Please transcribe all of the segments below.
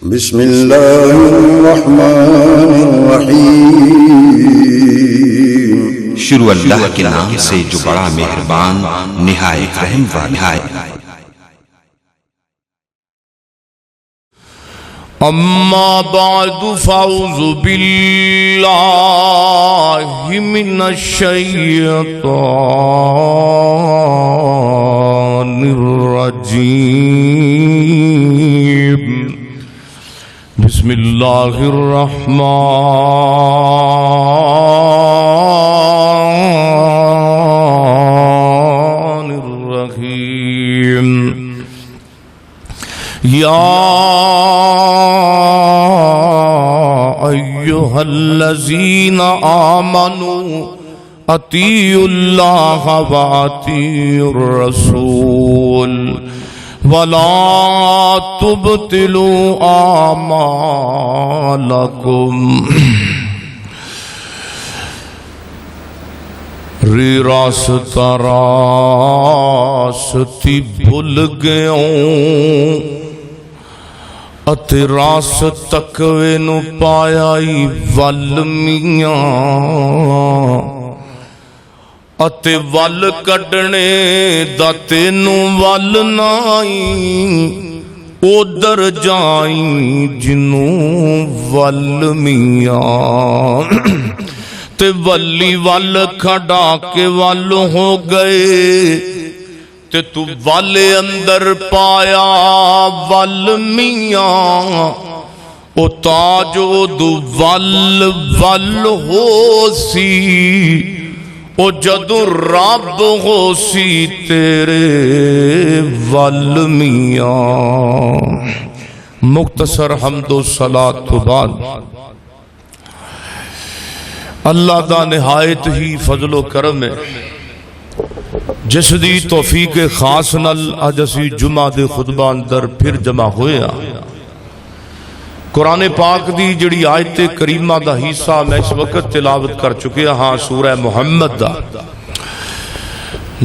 بسم اللہ الرحمن الرحیم۔ شروع اللہ کے نام سے جو بڑا مہربان نہایت رحم والا ہے۔ اما بعد فاعوذ باللہ من الشیطان الرجیم۔ بسم اللہ الرحمن الرحیم۔ یا ایھا الذین آمنوا اطیعوا اللہ واطیعوا الرسول وَلَا تُبْطِلُوا أَعْمَالَكُمْ۔ راستی بھول گیوں اتے راس تقوی نو پایائی ول میاں اتے ول کڈنے دا تینوں ول نائی ادھر جائیں جنوں ول میاں تے ولی ول کھڑا کے ول ہو گئے تے تو ول اندر پایا ول میاں او تاجو دو ول ول ہو سی او جدو رب ہو سی تیرے ول میاں۔ مختصر حمد و صلاۃ تو بعد اللہ دا نہایت ہی فضل و کرم ہے جس دی توفیق خاص نال اج اسی جمعہ دے خطبہ اندر پھر جمع ہویا۔ قرآن پاک دی جڑی آیت کریمہ دا حصہ میں اس وقت تلاوت کر چکے ہاں سورہ محمد دا۔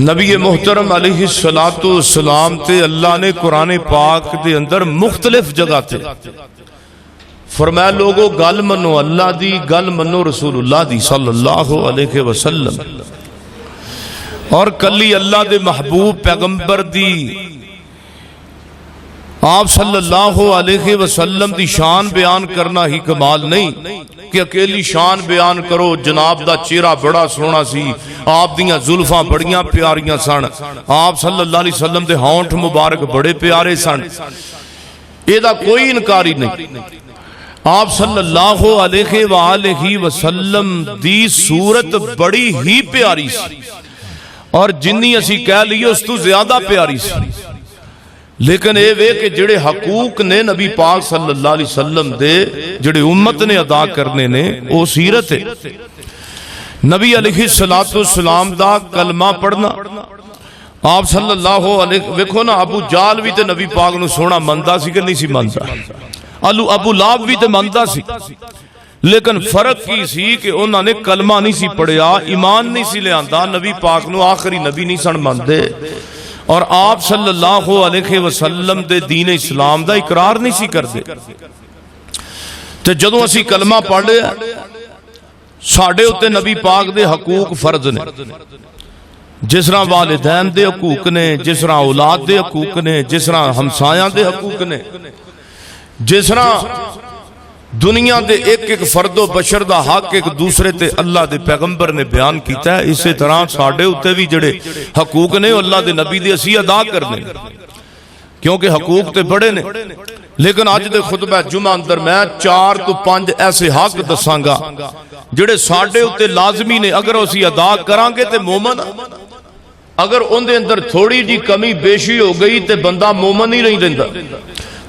نبی محترم علیہ السلام تے اللہ نے قرآن پاک دے اندر مختلف جگہ تے فرمایا لوگو گل منو اللہ دی، گل منو رسول اللہ دی صلی اللہ علیہ وسلم، اور کلی اللہ دے محبوب پیغمبر دی آپ صلی اللہ علیہ وسلم دی شان بیان کرنا ہی کمال نہیں کہ اکیلی شان بیان کرو جناب دا چہرہ بڑا سونا سی، آپ دیاں زلفاں بڑیاں پیاریاں سن، آپ صلی اللہ علیہ وسلم دے ہونٹ مبارک بڑے پیارے سن، یہ دا کوئی انکاری نہیں۔ آپ صلی اللہ علیہ وآلہ وسلم دی صورت بڑی ہی پیاری سی اور جنی اسی کہہ لیے اس تو زیادہ پیاری سی، لیکن اے وے کہ جڑے حقوق نے نبی پاک صلی اللہ علیہ وسلم دے جڑے امت نے ادا کرنے نے وہ سیرت ہے۔ نبی علیہ السلام دا کلمہ پڑھنا آپ صلی اللہ علیہ ویکھو نا، ابو جال بھی تے نبی پاک نو سونا مندا سی کہ نہیں سی مندا، ابو لہب بھی تے مندا سی، لیکن فرق کی سی کہ انہوں نے کلمہ نہیں سی پڑھیا، ایمان نہیں سی لے آندا، نبی پاک نو آخری نبی نہیں سن مندے، اور آپ صلی اللہ علیہ وسلم دے دین اسلام دا اقرار نہیں سی کر دے۔ تو جدوں اسی کلمہ پڑھ لیا ساڑھے ہوتے نبی پاک دے حقوق فرض نے، جس طرح والدین دے حقوق نے، جس طرح اولاد دے حقوق نے، جس طرح ہمسایاں دے حقوق نے، جس طرح دنیا دے ایک ایک فرد و بشر دا حق ایک دوسرے تے اللہ دے پیغمبر نے بیان کیتا ہے، اسی طرح ساڑھے ہوتے بھی جڑے حقوق نے اللہ دے نبی دے اسی ادا کرنے، کیونکہ حقوق تے بڑے نے۔ لیکن آج دے خطبہ جمعہ اندر میں 4 تو 5 ایسے حق دساں گا جڑے ساڑھے ہوتے لازمی نے، اگر اسی ادا کرانگے تے مومن، اگر ان دے اندر تھوڑی جی کمی بیشی ہو گئی تے بندہ مومن ہی نہیں رہندا،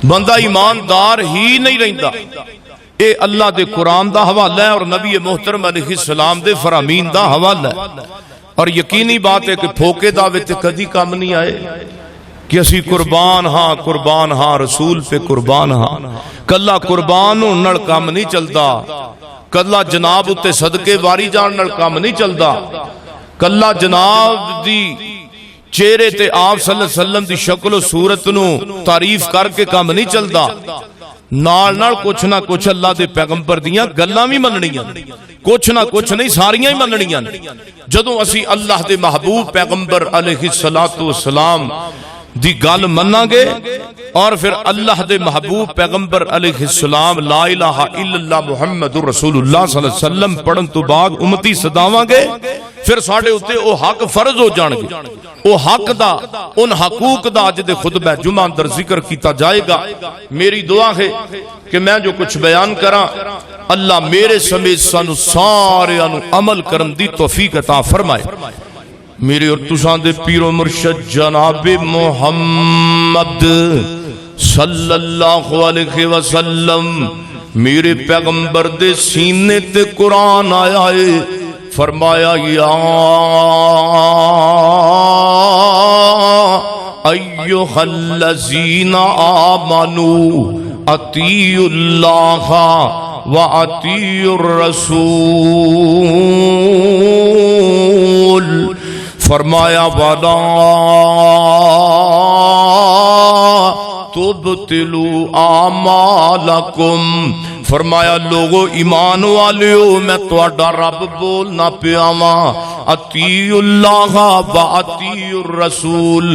بندہ ایماندار ہی نہیں رہندا۔ اے اللہ دے قرآن دا حوالہ ہے اور نبی محترم علیہ السلام دے فرامین دا حوالہ ہے، اور یقینی بات ہے کہ پھوکے دعوے تے کدی کام نہیں آئے کہ اسی قربان ہاں رسول پہ قربان ہاں، کلا قربان نال کام نہیں چلدا، کلا جناب اتے صدقے واری جان نال کام نہیں چلدا، کلا جناب دی چہرے تے آپ صلی اللہ علیہ وسلم دی شکل و صورت نو تعریف کر کے کام نہیں چلدا، نال نال کچھ نہ کچھ اللہ دے پیغمبر دیاں گلاں بھی مننیاں، کچھ نہ کچھ نہیں ساریاں ہی مننیاں۔ جدوں اسی اللہ دے محبوب پیغمبر علیہ السلام دی گل مننا گے اور پھر اللہ دے محبوب پیغمبر علیہ السلام لا الہ الا اللہ محمد رسول اللہ صلی اللہ علیہ وسلم پڑھن تو بعد امتی صداواں گے، پھر ساڈے اوتے او حق فرض ہو جان گے۔ او حق دا ان حقوق دا اج دے خطبہ جمعہ اندر ذکر کیتا جائے گا۔ میری دعا ہے کہ میں جو کچھ بیان کراں اللہ میرے سمیت سانو سارے انو عمل کرن دی توفیق عطا فرمائے۔ میرے اور تساں دے پیر و مرشد جناب محمد صلی اللہ علیہ وسلم میرے پیغمبر دے سینے تے قرآن آیا ہے، فرمایا یا ایھا الذین آمنوا اطیعوا اللہ واطیعوا الرسول، فرمایا وَلَا تُبْطِلُوا أَعْمَالَكُمْ، فرمایا لوگو ایمان والیو میں تواڈا رب بولنا پیاواں، اطیعوا اللہ و اطیعوا الرسول،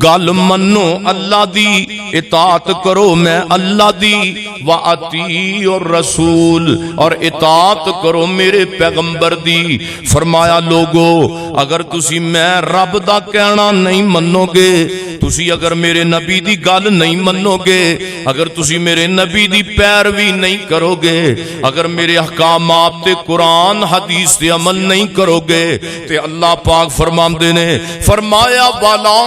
گل منو اللہ دی اطاعت کرو میں اللہ دی، و اطیعوا الرسول اور اطاعت کرو میرے پیغمبر دی۔ فرمایا لوگو اگر تسی میں رب دا کہنا نہیں منو گے، تسی اگر میرے نبی دی گل نہیں منو گے، اگر تسی میرے نبی دی پیروی نہیں کرو گے، اگر میرے احکامات تے قرآن حدیث تے عمل نہیں کرو گے تے اللہ پاک فرماندے نے فرمایا وَلَا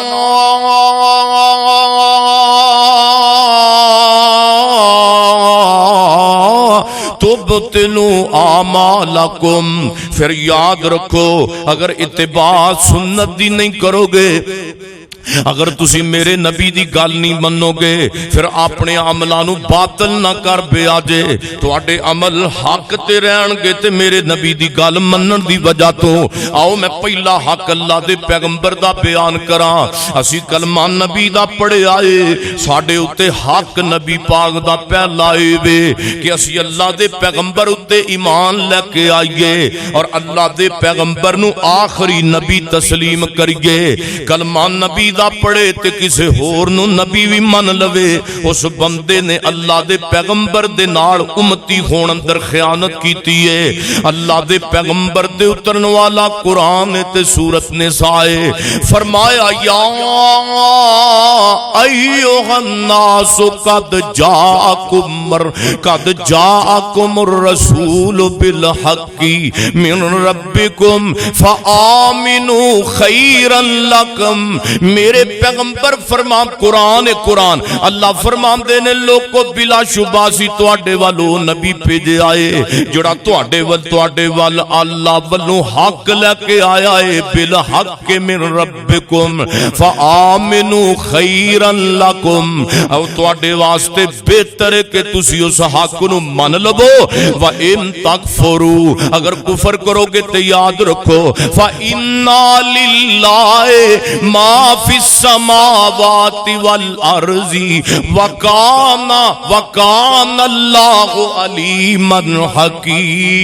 تُبْطِلُوا أَعْمَالَكُمْ، پھر یاد رکھو اگر اتباع سنت دی نہیں کرو گے، اگر تسی میرے نبی دی گل نہیں منو گے، پھر اپنے عملانو باطل نہ کر بیاجے، تواڈے عمل حق تے رہن گے تے میرے نبی دی گل منن دی وجہ تو۔ آؤ میں پہلا حق اللہ دے پیغمبر دا بیان کراں۔ اسی کلمہ نبی دا پڑھے آئے، ساڈے اُتے حق نبی پاک دا پہلا اے وے کہ اسی اللہ دے پیغمبر اُتے ایمان لے کے آئیے اور اللہ دے پیغمبر نو آخری نبی تسلیم کریے۔ کلمہ نبی دا پڑھے تے کسے ہور نو نبی بھی من لوے، اس بندے نے اللہ دے پیغمبر دے نال امتی ہون اندر خیانت کیتی ہے۔ اللہ دے پیغمبر دے اترن والا قرآن تے سورت نساء فرمایا یا ایھا الناس قد جاءکم الرسول بالحق من ربکم فآمنوا خیرا لکم، میرے پیغمبر فرمان قرآن اللہ فرمان دینے لوگ کو بلا شبہ سی تواڈے والو نبی بھیجے آئے جڑا تواڈے وال اللہ والو حق لے کے آیا ہے، بالحق من ربکم فآمنوا خیرا لکم، او تواڈے واسطے بہتر ہے کہ تسی اس حق نو من لبو، وَإِن تَكْفُرُوا اگر کفر کرو گے تو یاد رکھو فَإِنَّا لِلَّهِ مَا فِي السَّمَاوَاتِ وَالْأَرْضِ وَكَانَ اللَّهُ عَلِيمًا حَكِيمًا۔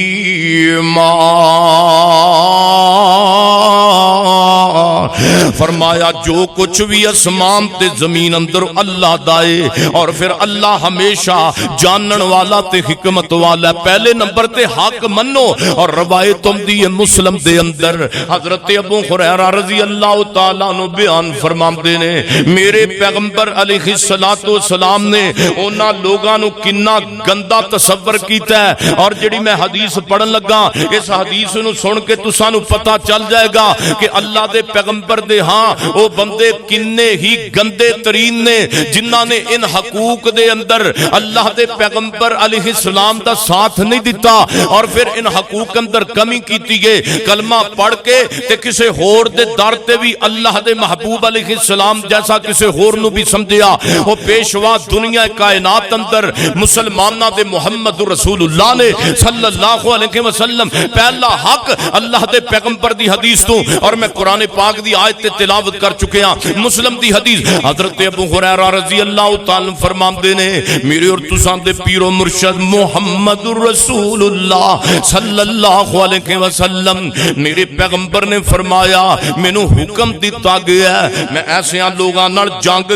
فرمایا جو کچھ بھی اسمان تے زمین اندر اللہ دائے، اور پھر اللہ ہمیشہ جانن والا تے حکمت والا، پہلے نمبر تے حق منو۔ اور روایت دی مسلم دے اندر حضرت ابو ہریرہ رضی اللہ تعالیٰ عنہ بیان فرماندے نے میرے پیغمبر علیہ السلام نے اونا لوگاں نو کنا گندا تصور کیتا ہے، اور جڑی میں حدیث پڑھن لگا اس حدیث نو سن کے تساں نو پتہ چل جائے گا کہ اللہ دے پیغمبر دے ہاں او بندے کنے ہی گندے ترین نے جنہاں نے ان حقوق دے اندر اللہ دے پیغمبر علیہ السلام دا ساتھ نہیں دیتا اور پھر ان حقوق اندر کمی کیتی گئے۔ کلمہ پڑھ کے تے کسے ہور دے در تے بھی اللہ دے محبوب علیہ السلام جیسا کسے ہور نو بھی سمجھیا، وہ پیشوا دنیا کائنات اندر مسلمانہ دے محمد رسول اللہ نے صلی اللہ علیہ وسلم پہلا حق اللہ دے پیغمبر دی حدیث تو اور میں قرآن پاک دی آیت تلاوت کر چکے ہیں مسلم دی حدیث حضرت ابو ہریرہ رضی اللہ تعالی فرماندے نے میرے اور تساں دے پیر و مرشد محمد رسول اللہ صلی اللہ علیہ وسلم میرے پیغمبر نے فرمایا مینوں حکم دیتا گیا ہے میں ایسے لوگاں نال جنگ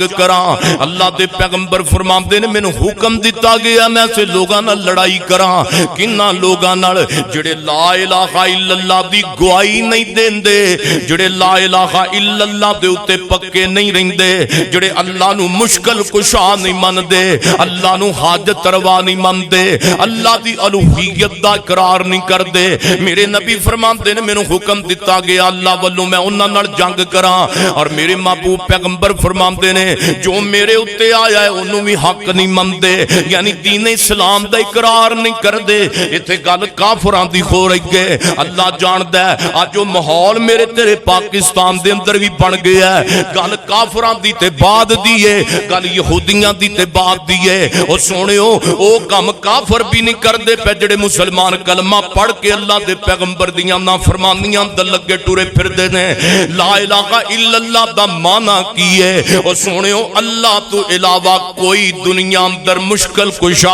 کراں اللہ دے پیغمبر فرماندے نے مینوں حکم دیتا گیا میں ایسے لوگاں نال لڑائی کراں کنا لوگاں نال جڑے لا الہ الا اللہ دی گواہی نہیں دیندے جڑے لا الہ الا اللہ دے اوتے پکے نہیں رہندے جڑے اللہ نو مشکل کشا نہیں مندے اللہ نو حاجت روا نہیں مندے اللہ دی الوہیت دا اقرار نہیں کردے میرے نبی فرماندے نے مینوں حکم دتا گیا اللہ والوں میں انہاں نال جنگ کراں اور میرے محبوب پیغمبر فرماندے نے جو میرے اوتے آیا ہے اونوں بھی حق نہیں مندے یعنی دین اسلام دا اقرار نہیں کردے ایتھے گل کافراں دی ہو رہی ہے اللہ جاندا ہے اج جو ماحول میرے تیرے پاکستان دے اندر بھی بن گیا ہے گل کافراں دی تے بعد دی ہے گل یہودیاں دی تے بعد دی ہے او سونیو او کم کافر بھی نہیں کردے پے جڑے مسلمان کلمہ پڑھ کے اللہ دے پیغمبر دیاں نافرمانیاں اندر لگے ٹورے پھردے نے لا الہ الا اللہ دا معنی کی ہے او سونیو اللہ تو علاوہ کوئی دنیا اندر مشکل کشا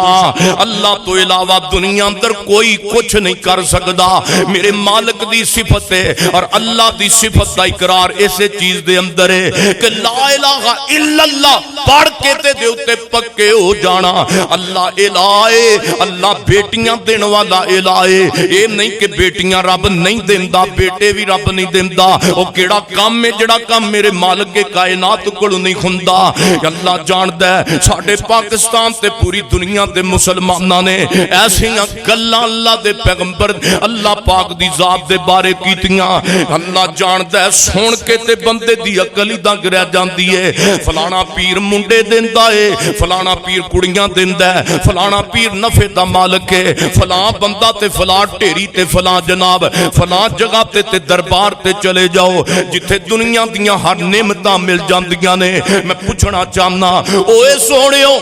اللہ تو علاوہ دنیا اندر کوئی کچھ نہیں کر سکدا میرے مالک دی صفت ہے اور اللہ دی صفت دا اقرار ایسے چیز دے اندر ہے کہ لا الہ الا اللہ پڑھ کے تے دے اوتے پکے ہو جانا اللہ الہ اللہ بیٹیاں دین والا الہ اے نہیں کہ بیٹیاں رب نہیں دیندا بیٹے بھی رب نہیں دیندا او کیڑا کام ہے جڑا کام میرے مالک کے کائنات کول نہیں ہوندا اللہ جاندا ہے ساڈے پاکستان تے پوری دنیا دے مسلماناں نے ایسیاں گلاں اللہ دے پیغمبر اللہ پاک دی ذات دے بارے کیتیاں اللہ جاندا ہے سن کے تے بندے دی عقل ہی دنگ رہ جاندی ہے فلانا پیر منڈے دیندا ہے فلانا پیر کڑیاں دیندا ہے فلانا پیر نفع دا مالک ہے فلاں بندہ تے فلاں ٹھیری تے فلاں جناب فلاں جگہ تے دربار تے چلے جاؤ جتھے دنیا دیاں ہر نعمتاں مل جاندیاں نے میں پوچھنا چاہنا اوے سونیو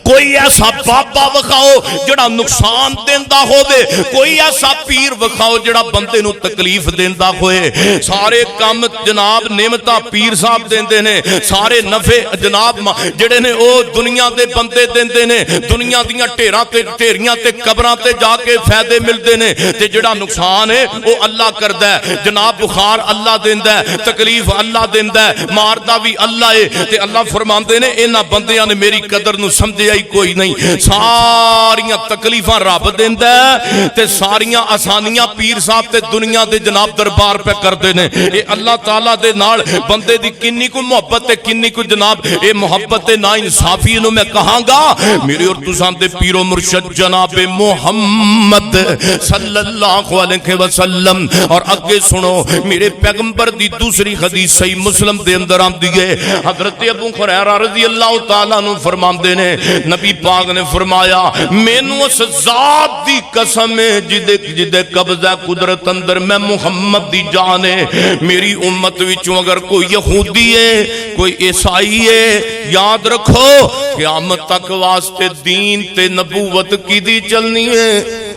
کوئی ایسا بابا وکھاؤ جڑا نقصان دیندا ہوے کوئی ایسا پیر وکھاؤ جڑا بندے نو تکلیف دیندا ہوئے سارے کام جناب نعمتاں پیر صاحب دیندے نے سارے نفع جناب جڑے نے او دنیا دے بندے دیندے نے دنیا دیاں ٹھیراں تے ٹھیریاں تے قبراں تے جا کے فائدے ملدے نے تے جڑا نقصان ہے او اللہ کردا ہے جناب بخار اللہ دیندا ہے تکلیف اللہ دیندا ہے ماردا بھی اللہ ہے تے اللہ فرماندے نے انہاں بندیاں نے میری قدر نو سمجھیا ہی کوئی نہیں ساریاں تکلیفاں رب دیندا ہے تے ساریاں آسانیاں پیر صاحب تے دنیا دے جناب دربار پہ کردے نے اے اللہ تعالیٰ دے نال بندے دی کنی کو محبت تے کنی کو جناب اے محبت تے نا انصافی نو میں کہاں گا میرے اور تساں دے پیر و مرشد جناب محمد صلی اللہ علیہ وسلم اور اگے سنو میرے پیغمبر دی دوسری حدیث صحیح مسلم دے اندر آندی ہے حضرت ابو ہریرہ رضی اللہ تعالیٰ عنہ فرماندے نے نبی پاک نے فرمایا مینوں اس ذات دی قسم ہے جدے قبضہ قدرت اندر میں محمد دی جان ہے میری امت وچوں اگر کوئی یہودی ہے کوئی عیسائی ہے یاد رکھو قیامت تک واسطے دین تے نبوت کی دی چلنی ہے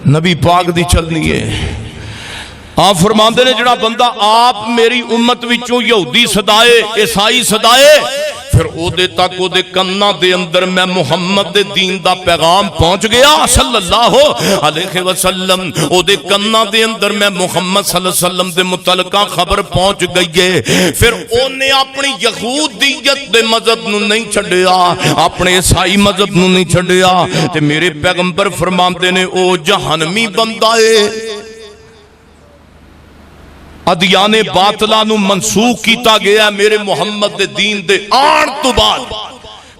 نبی پاک دی چلنی ہے آپ فرماندے نے جڑا بندہ آپ میری امت وچوں یہودی صدائے عیسائی صدائے پھر او دے تک او دے کناں دے اندر میں محمد دے دین دا پیغام پہنچ گیا صلی اللہ علیہ وسلم او دے کناں دے اندر میں محمد صلی اللہ علیہ وسلم دے متعلقہ خبر پہنچ گئی ہے پھر او نے اپنی یہودیت دے مذہب نو نہیں چھڈیا اپنے عیسائی مذہب نو نہیں چھڈیا تے میرے پیغمبر فرماندے نے او جہنمی بندہ ہے ادیان باطلہ نو منسوخ کیتا گیا میرے محمد دے دین دے آن تو بعد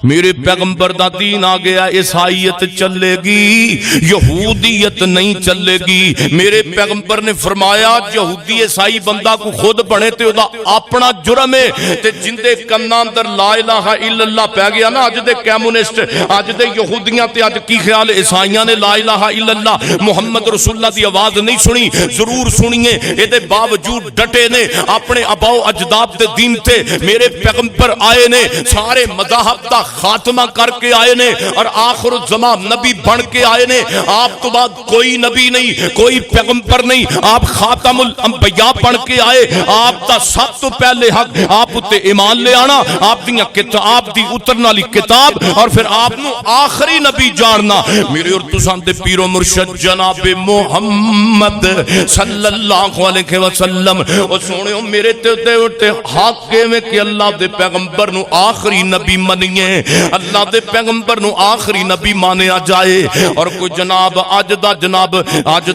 میرے پیغمبر دا دین آ گیا عیسائیت چلے گی یہودیت نہیں چلے گی میرے پیغمبر نے فرمایا یہودی عیسائی بندہ کو خود بنے تے دا اپنا جرم ہے تے جندے کناں اندر لا الہ الا اللہ پہ گیا نا اج دے کمیونسٹ اج دے یہودیاں تے اج کی خیال عیسائیاں نے لا الہ الا اللہ محمد رسول اللہ دی آواز نہیں سنی ضرور سنیے اے دے باوجود ڈٹے نے اپنے آباؤ اجداد دے دین تے میرے پیغمبر آئے نے سارے مذاہب دا خاتمہ کر کے آئے نے اور آخر الزمان نبی بن کے آئے نے. آپ تو بعد کوئی نبی نہیں, کوئی پیغمبر نہیں, آپ خاتم الانبیاء بن کے آئے. آپ دا سب تو پہلے حق آپ اتے ایمان لے آنا, آپ دی کتاب دی اترن والی کتاب, اور پھر آپ نو آخری نبی جاننا. میرے اور تساں دے پیر و مرشد جناب محمد صلی اللہ علیہ وسلم او سونےو میرے تے حق میں کہ اللہ دے پیغمبر نو آخری نبی منیے, اللہ دے پیغمبر نو آخری نبی مانیا جائے. اور کوئی جناب اج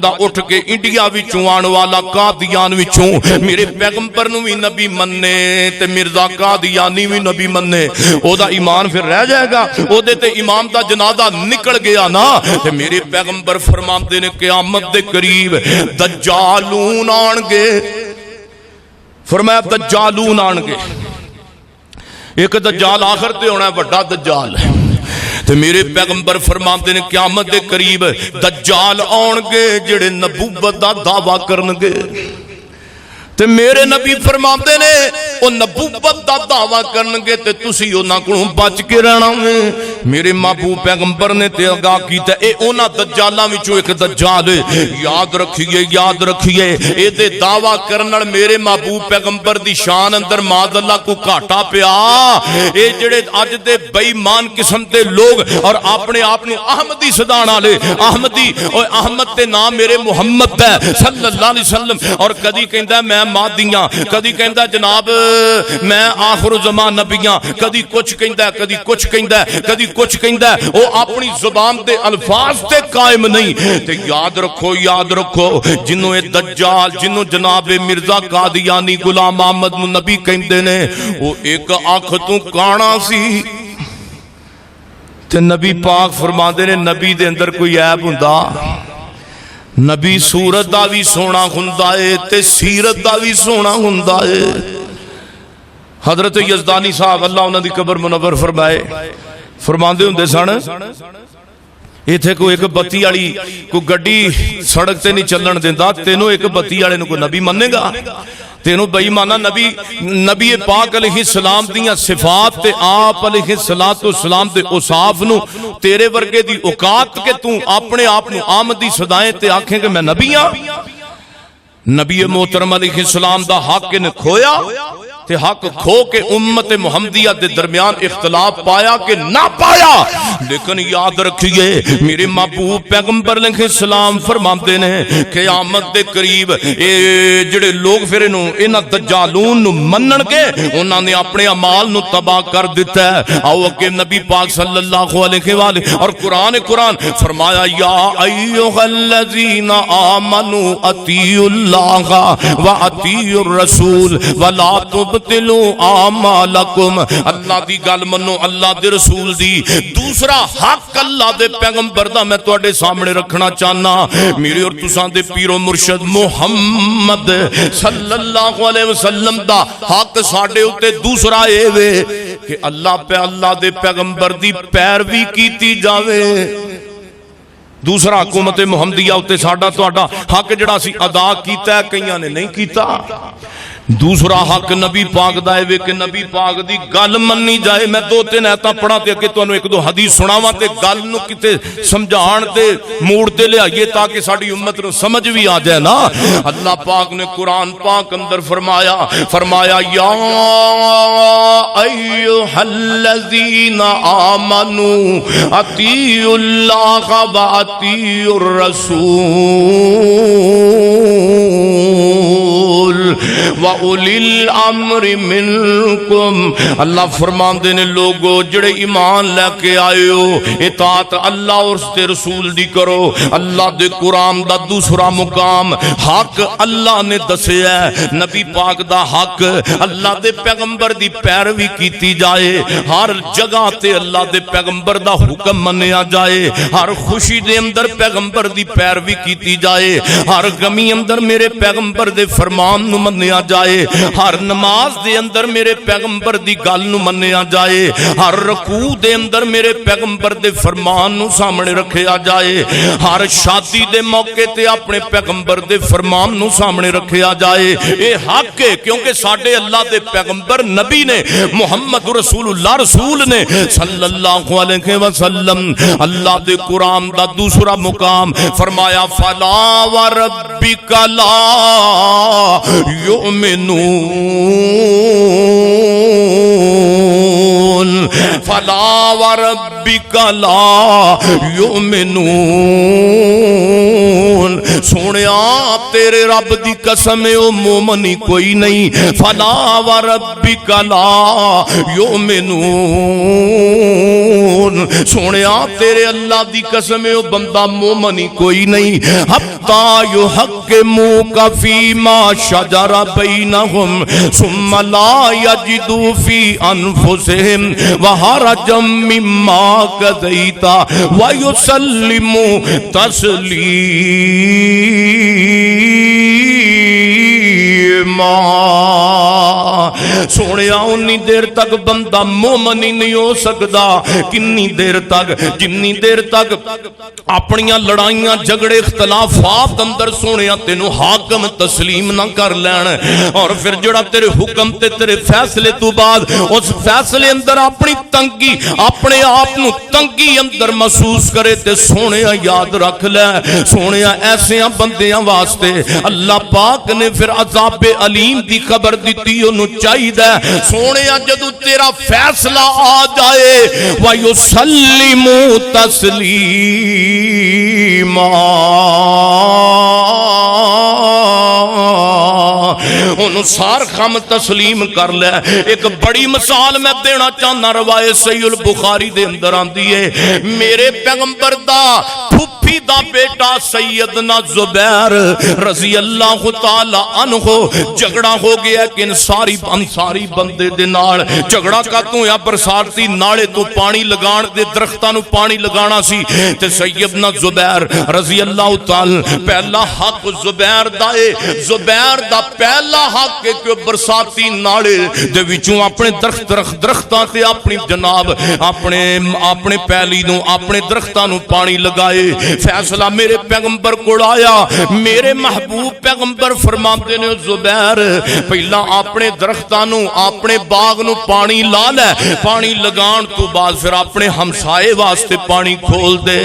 دا اٹھ کے انڈیا وچوں آن والا قادیان وچوں میرے پیغمبر نو بھی نبی مننے تے مرزا قادیانی بھی نبی مننے, او دا ایمان پھر رہ جائے گا؟ او دے تے امام دا جنازہ نکل گیا نا. تے میرے پیغمبر فرماندے نے قیامت دے قریب دجالون آن گے. فرمایا دجالون آن گے. ایک دجال آخر تے ہونا ہے بڑا دجال. تے میرے پیغمبر فرماندے نے قیامت دے قریب دجال آن گے جڑے نبوت دا دعویٰ کرنگے. تے میرے نبی فرماندے نے او نبوت دا دعویٰ کرنگے تے تسی انہاں کولوں بچ کے رہنا ہے. میرے محبوب پیغمبر نے تے آگاہ کیتا اے انہاں دجالاں وچوں ایک دجال ہے. یاد رکھیے اے دے دعویٰ کرنال میرے محبوب پیغمبر دی شان اندر ماذ اللہ کو گھاٹا پیا. اے جڑے اج دے بے ایمان قسم دے لوگ اور اپنے آپ نو احمدی سدان والے, احمدی اور احمد تے نام میرے محمد ہے صلی اللہ علیہ وسلم, اور کدی کہندا میں مادیاں, کدی کہندا جناب میں آخر الزمان نبیاں, کدی کچھ کہندا کدی کچھ کہندا او اپنی زبان دے الفاظ تے قائم نہیں. تے یاد رکھو جنوں اے دجال جنوں جناب مرزا قادیانی غلام احمد نو نبی کہندے نے او ایک آنکھ تو کانا سی. تے نبی پاک فرماندے نے نبی دے اندر کوئی عیب ہوندا؟ نبی صورت دا بھی سونا ہوندا ہے تے سیرت دا بھی سونا ہوندا ہے. حضرت یزدانی صاحب اللہ انہاں دی قبر منور فرمائے فرماندے ہوندے سن ایتھے کوئی ایک بتی والی کوئی گڈی سڑک تے نہیں چلن دیندا, تینوں ایک بتی والے نو کوئی نبی منے گا؟ تینوں بے ایمانہ نبی پاک علیہ السلام دیاں صفات تے آپ علیہ السلام دے اوصاف نو تیرے ورگے دی اوقات کے تو اپنے آپ نو آمدی صدائیں تے آکھیں کہ میں نبی ہاں. نبی محترم علیہ السلام دا حق نے کھویا تے حق کھو کے امت محمدیہ دے درمیان اختلاف پایا کہ نہ پایا. لیکن یاد رکھیے میرے محبوب پیغمبر علیہ السلام فرماندے نے قیامت دے قریب اے جڑے لوگ پھر انہاں دجالون نو منن کے انہاں نے اپنے اعمال نو تباہ کر دیتا ہے. آؤ کہ نبی پاک صلی اللہ علیہ وآلہ اور قرآن فرمایا یا ایھا الذین آمنوا اطیعوا اللہ و اطیعوا الرسول ولا تبطلوا اعمالکم. اللہ دی گل منو, اللہ دے رسول دی. دوسرا حق اللہ دے پیغمبر دا میں تواڈے سامنے رکھنا چاہنا. میرے اور تساں دے پیر و مرشد محمد صلی اللہ علیہ وسلم دا حق ساڈے اوتے دوسرا اے وے کہ اللہ دے پیغمبر دی پیروی کیتی جاوے. دوسرا حکومت محمدیہ اوتے ساڈا تہاڈا حق جڑا سی ادا کیتا ہے, کئیاں نے نہیں کیتا. دوسرا حق نبی پاک دا ہے کہ نبی پاک دی گل مننی جائے. میں دو تین ایتاں پڑھا تے کہ تانوں ایک دو حدیث سناواں تے گل نو کتے سمجھان تے موڑ تے لے آئیے تاکہ ساڈی امت نو سمجھ بھی آ جائے نا. اللہ پاک نے قرآن پاک اندر فرمایا یا ایھا الذین آمنوا اطیعوا اللہ و اطیعوا الرسول وَأُولِي الْأَمْرِ مِنْكُمْ. اللہ فرماندے نے لوگو جڑے ایمان لے کے آئے ہو اطاعت اللہ اور اس کے رسول دی کرو. اللہ دے قرآن دا دوسرا مقام حق اللہ نے دسے ہے. نبی پاک دا حق اللہ دے پیغمبر دی پیروی کیتی جائے. ہر جگہ تے اللہ دے پیغمبر دا حکم منیا جائے. ہر خوشی دے اندر پیغمبر دی پیروی کیتی جائے. ہر غمی اندر میرے پیغمبر دے فرمان نو منیا جائے، ہر نماز دے اندر میرے پیغمبر دی گل نو منیا جائے، ہر رکوع دے اندر میرے پیغمبر دے فرمان نو سامنے رکھیا جائے، ہر شادی دے موقع تے اپنے پیغمبر دے فرمان نو سامنے رکھیا جائے۔ اے حق ہے کیونکہ ساڈے اللہ دے پیغمبر نبی نے، محمد رسول اللہ رسول نے صلی اللہ علیہ وسلم۔ اللہ دے قرآن دا دوسرا مقام فرمایا فلا وربک لا یؤمنون، فلا وربک لا یؤمنون، سونیا تیرے رب دی قسم ہے او مومنی کوئی نہیں، فلا وربک لا یؤمنون، سونیا تیرے اللہ دی قسم ہے او بندہ مومنی کوئی نہیں، حتی یحکموک فیما شجر بینہم ثم لا یجدوا فی انفسہم وحرجا مما قضیت ویسلموا تسلیما۔ سونیا انی دیر تک بندہ مومن ہی نہیں ہو سکتا، کنی دیر تک، جنی دیر تک اپنیاں لڑائیاں جھگڑے اختلافات اندر سونیا تینوں حاکم تسلیم نہ کر لین، اور پھر جڑا تیرے حکم تے تیرے فیصلے تو بعد اس فیصلے اندر اپنی تنگی، اپنے آپ نو تنگی اندر محسوس کرے تے سونیا یاد رکھ لے، سونیا ایسیاں بندیاں واسطے اللہ پاک نے پھر عذاب علیم دی خبر دیتی، انہوں چاہیے سونیا جدو تیرا فیصلہ آ جائے وَيُسَلِّمُوا تَسْلِيمًا، انہوں سار خم تسلیم کر لے۔ ایک بڑی مثال میں دینا چاہنا، روایت صحیح البخاری دے اندر آندی ہے، میرے پیغمبر دا پھوپھی دا بیٹا سیدنا زبیر رضی اللہ تعالی عنہ جھگڑا ہو گیا کہ انصاری بندے دے نال جھگڑا کاتوں یا برساتی نالے تو پانی لگان دے درختاں نو پانی لگانا سی، تے سیدنا زبیر رضی اللہ تعالی پہلا حق زبیر دا ہے، زبیر دا پہلا حق ہے کہ برساتی نالے دے وچوں اپنے درختاں تے اپنی جناب اپنے پہلی نو اپنے درختاں نو پانی لگائے۔ فیصلہ میرے پیغمبر کو آیا، میرے محبوب پیغمبر فرماتے نے زبیر پہلا اپنے درختاں نو اپنے باغ نو پانی لا لے، پانی لگان تو بعد پھر اپنے ہمسائے واسطے پانی کھول دے۔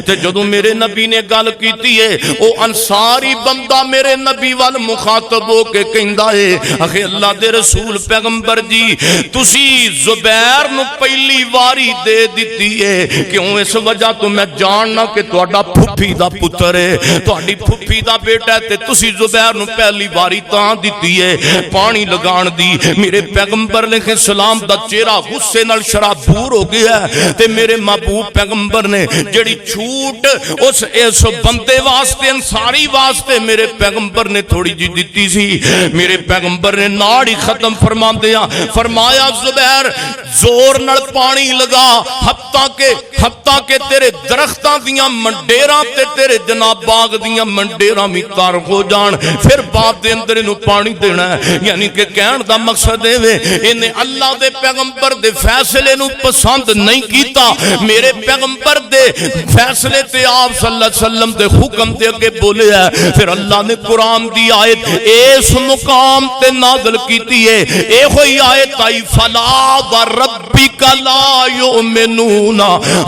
تے جدوں میرے نبی نے گل کیتی ہے او انصاری بندہ میرے نبی وال مخاطب ہو کے کہندا ہے اخے اللہ دے رسول پیغمبر جی تسی زبیر نو پہلی واری دے دیتی ہے، کیوں؟ اس وجہ تو میں جاننا کہ تہاڈا پھپھی دا پتر ہے، تہاڈی پھپھی دا بیٹا ہے، تے تسی زبیر نو پہلی واری تاں دیتی ہے پانی لگان دی۔ میرے پیغمبر علیہ السلام دا چہرہ غصے نال شرابور ہو گیا ہے، تے میرے محبوب پیغمبر نے جڑی چھوٹ اس بندے واسطے انصاری واسطے میرے پیغمبر نے تھوڑی جی دیتی سی، میرے پیغمبر نے ناڑی ختم فرما دیا، فرمایا زبیر زور نال پانی لگا حتیٰ کہ تیرے درختاں دیاں منڈیراں تے تیرے جناب باغ دیاں منڈیراں بھی تار ہو جان، پھر باپ دے اندر انہوں پانی دینا ہے۔ یعنی کہ کہن دا مقصد ہے انہیں اللہ دے پیغمبر دے فیصلے نو پسند نہیں کیتا، میرے پیغمبر دے فیصلے تے آپ صلی اللہ علیہ وسلم دے حکم دے اگے بولے ہے، پھر اللہ نے قرآن دی آیت اس مقام تے نازل کیتی ہے، اے ہوئی آیت آئی فلا وربک لا یؤمنون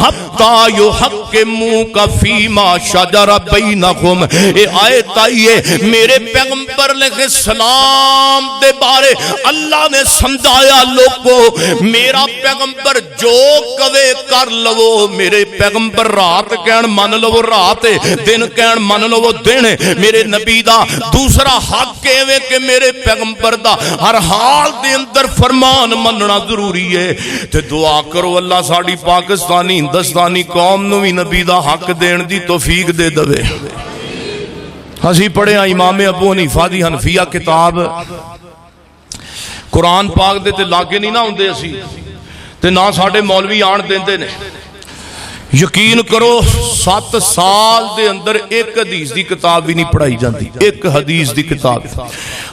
حتی یحکموک فیما شجر بینہم۔ اے آیت آئی ہے میرے پیغمبر علیہ السلام دے بارے اللہ نے سمجھایا لوگو میرا پیغمبر جو کوے کر لو، میرے پیغمبر رات کہن من لو رات، دن کہن من لو دن۔ میرے نبی دا دوسرا حق ہے کہ میرے پیغمبر دا ہر حال دے اندر فرمان مننا ضروری ہے۔ تے دعا کرو اللہ ساڑی پاکستانی ہندوستانی قوم نو بھی نبی دا حق دین دی توفیق دے دوے۔ ہسی پڑھے امام ابو حنیفہ دی حنفیہ کتاب، قرآن پاک دے تے لاگے نہیں نہ ہوندے اسی تے نہ ساڑے مولوی آن دیندے نے۔ یقین کرو 7 سال دے اندر ایک حدیث دی کتاب بھی نہیں پڑھائی جاندی، ایک حدیث دی کتاب۔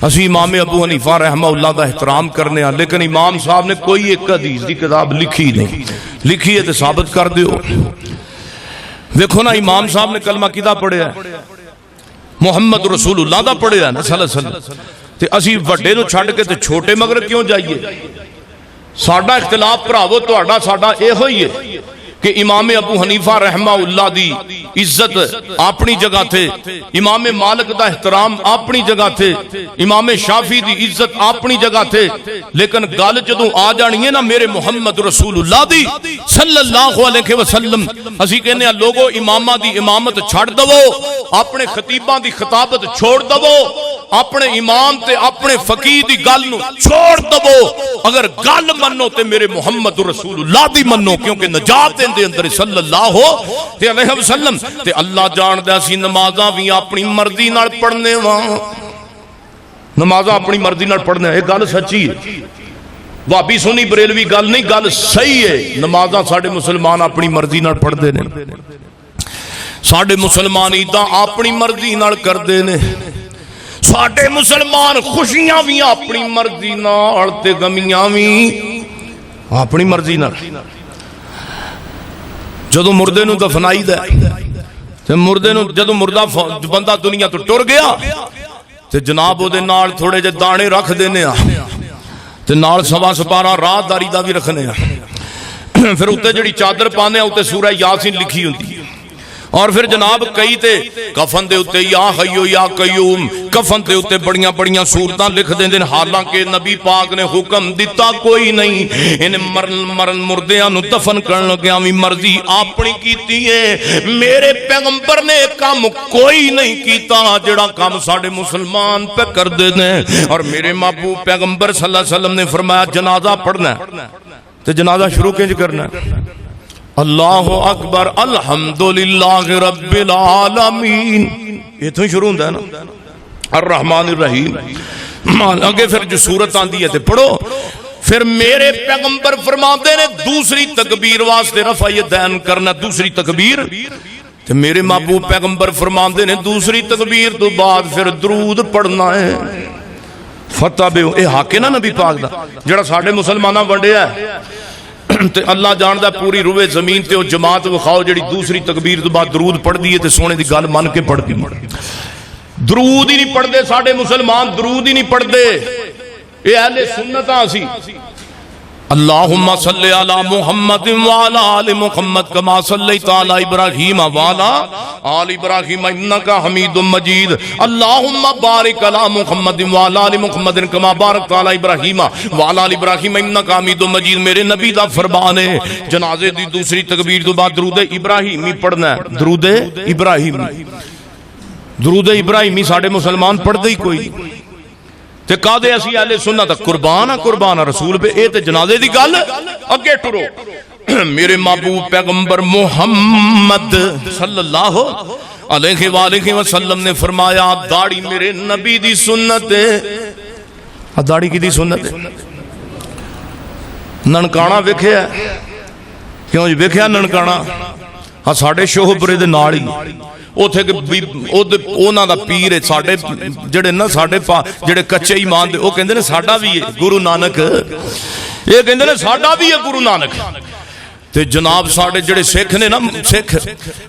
اسی امام ابو حنیفہ رحمہ اللہ دا احترام کرنے ہیں، لیکن امام صاحب نے کوئی ایک حدیث دی کتاب لکھی نہیں، لکھی ہے تو ثابت کر دیو۔ دیکھو نا امام صاحب نے کلمہ کدا پڑھیا ہے؟ محمد رسول اللہ دا پڑھیا ہے نا صلی اللہ علیہ وسلم۔ تے اسی وڈے نو چھڈ کے تے چھوٹے مگر کیوں جائیے؟ ساڈا اختلاف بھراوو تہاڈا ساڈا اے ہوئی ہے کہ امام ابو حنیفہ رحمہ اللہ دی عزت اپنی جگہ تھے، امام مالک دا احترام اپنی جگہ تھے، امام شافعی دی عزت اپنی جگہ تھے، لیکن گل جدوں آ جانی ہے نا میرے محمد رسول اللہ دی صلی اللہ علیہ وسلم، اسی کہنے ہیں لوگو امامہ دی امامت چھڑ دو، اپنے خطیباں دی خطابت چھوڑ دو، اپنے امام تے اپنے فقیہ دی گل نو چھوڑ دو، اگر گل منو تے میرے محمد رسول اللہ دی منو، کیونکہ نجات دے اندر صلی اللہ علیہ وسلم۔ تے اللہ جان دے سی نمازاں بھی اپنی مرضی نال پڑھنے واں، نمازاں اپنی مرضی نال پڑھنے، یہ گل سچی ہے، وہابی سنی بریلوی گل نہیں، گل صحیح ہے۔ نمازاں ساڈے مسلمان اپنی مرضی نال پڑھدے نے، ساڈے مسلمان عیداں اپنی مرضی نال کردے نے، ساڈے مسلمان خوشیاں بھی اپنی مرضی نال تے غمیاں بھی اپنی مرضی نال۔ جدو مردے نو دفنائی دے تے مردے نو جدو مردہ بندہ دنیا تو ٹر گیا تے جناب او دے نال تھوڑے جے دانے رکھ دینے تے نال سوا سپارہ راہ داری دا بھی رکھنے پھر اتے جڑی چادر پانے اتے سورہ یاسین لکھی ہوندی، اور پھر جناب کئی تے کفن دے اتے یا حیو یا قیوم، کفن دے اتے بڑیاں بڑیاں صورتاں لکھ دیں دن، حالانکہ نبی پاک نے حکم دیتا کوئی نہیں، ان مرن مردیاں نو دفن کرن لگیاں بھی مرضی اپنی کیتی ہے، میرے پیغمبر نے کام کوئی نہیں کیتا جڑا کام ساڑے مسلمان پہ کر دے دیں۔ اور میرے محبوب پیغمبر صلی اللہ علیہ وسلم نے فرمایا جنازہ پڑھنا ہے تو جنازہ شروع کنج کرنا ہے؟ اللہ اکبر الحمدللہ رب العالمین، یہ تو شروع ہوتا ہے نا، الرحمن الرحیم، آگے پھر جو سورت آندی ہے تے پڑھو۔ پھر میرے پیغمبر فرماتے نے دوسری تکبیر واسطے رفع یدین کرنا، دوسری تکبیر تے میرے محبوب پیغمبر فرماتے نے دوسری تکبیر تو بعد پھر درود پڑھنا ہے۔ فتح بے اے حق ہے نا نبی پاک دا جڑا ساڑھے مسلمانہ ونڈیا ہے، تے اللہ جاندہ پوری روئے زمین تے او جماعت وکھاؤ جڑی دوسری تکبیر تو بعد درود پڑھ دیئے تے سونے دی گال من کے پڑھ دی۔ درود ہی نہیں پڑھ دے ساڑھے مسلمان، درود ہی نہیں پڑھ دے، اے اہل سنتاں سی۔ اللہم صلی علی محمد وعلا آل محمد کما صلیت علی ابراہیم وعلا آل ابراہیم انکا حمید مجید، اللہم بارک علی محمد وعلا آل محمد کما بارکت علی ابراہیم وعلا آل ابراہیم انکا حمید مجید۔ میرے نبی دا فرمان ہے جنازے دی دوسری تکبیر تو بعد درود ابراہیمی پڑھنا ہے، درود ابراہیمی، درود ابراہیمی ساڑھے مسلمان پڑھ دے ہی کوئی تے کہا دے اسی اہل سنت قربان رسول پہ، اے تے جنازے دی گل اگے ٹرو۔ میرے محبوب پیغمبر محمد صلی اللہ علیہ وآلہ وسلم نے فرمایا داڑھی میرے نبی دی سنت ہے۔ داڑھی کی دی سنت ہے؟ ننکانا ویکھیا کیوں جی ویکھیا ننکانا؟ ہاں ساڑھے شوہبرے دے ناڑی اوتھے کہ اونا دا پیر ہے ساڑھے جڑے نا ساڑھے جڑے کچے ایمان دے او کہندے نے ساڑھا بھی ہے گرو نانک، یہ کہندے نے ساڑھا بھی ہے گرو نانک۔ تے جناب ساڑھے جڑے سکھ نے نا سکھ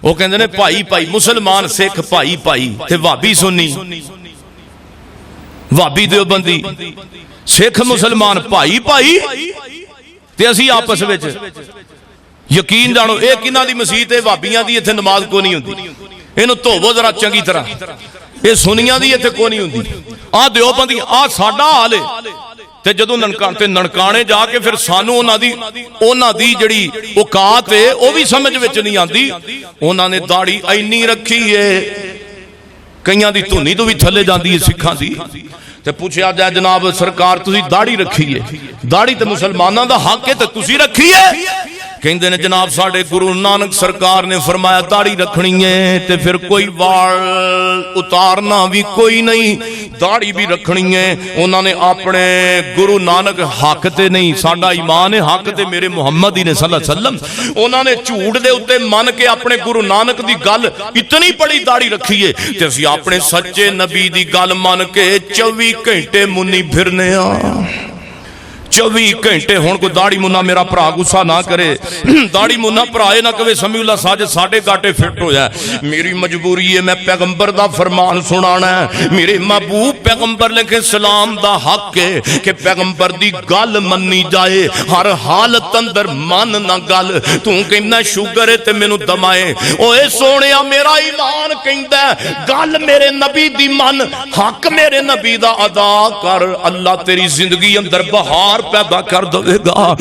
وہ کہندے نے بھائی بھائی، مسلمان سکھ بھائی بھائی، تے وہابی سنی وہابی دیوبندی سکھ مسلمان بھائی بھائی، تے اسی آپس وچ یقین جانو اے کنہ دی مسجد ہے وہابیاں دی ایتھے نماز کو نہیں ہوندی، اینو دھوو ذرا چنگی طرح، اے سنیاں دی ایتھے کو نہیں ہوندی، آ دیوبندی آ ساڈا حال ہے۔ تے جدوں ننکانے جا کے پھر سانو انہاں دی جڑی اوقات ہے او بھی سمجھ وچ نہیں آندی، انہاں نے داڑھی اینی رکھی ہے، کئیاں دی دھونی تو بھی تھلے جاندی ہے سکھاں دی۔ تے پوچھیا جائے جناب سرکار تسی داڑھی رکھی ہے، داڑھی تے مسلماناں دا حق ہے تے تسی رکھی ہے؟ کہندے نے جناب ساڈے گرو نانک سرکار نے فرمایا داڑھی رکھنی ہے تے پھر کوئی وال اتارنا بھی کوئی نہیں، داڑھی بھی رکھنی ہے۔ انہوں نے اپنے گرو نانک حق تے نہیں، ساڈا ایمان ہے حق تے میرے محمد ہی نے صلی اللہ علیہ وسلم، انہوں نے جھوٹ دے اتے من کے اپنے گرو نانک دی گل اتنی بڑی داڑھی رکھی ہے تے اسی اپنے سچے نبی دی گل من کے 24 گھنٹے منی پھرنے ہاں۔ 24 گھنٹے ہون کو داڑھی منا میرا بھرا غصہ نہ کرے، داڑھی منا بھرائے نہ کہے سمیع اللہ ساجد ساڈے گاٹے فٹ ہویا ہے، میری مجبوری ہے میں پیغمبر دا فرمان سنانا ہے۔ میرے محبوب پیغمبر لکھے سلام دا حق ہے کہ پیغمبر دی گل مننی جائے، ہر حالت اندر من نہ گل تو کہنا شوگر ہے تے مینوں دمائے، اوے سونیا میرا ایمان کہندا ہے گل میرے نبی دی من، حق میرے نبی دا ادا کر، اللہ تیری زندگی اندر بہار پیدا کر دے گا۔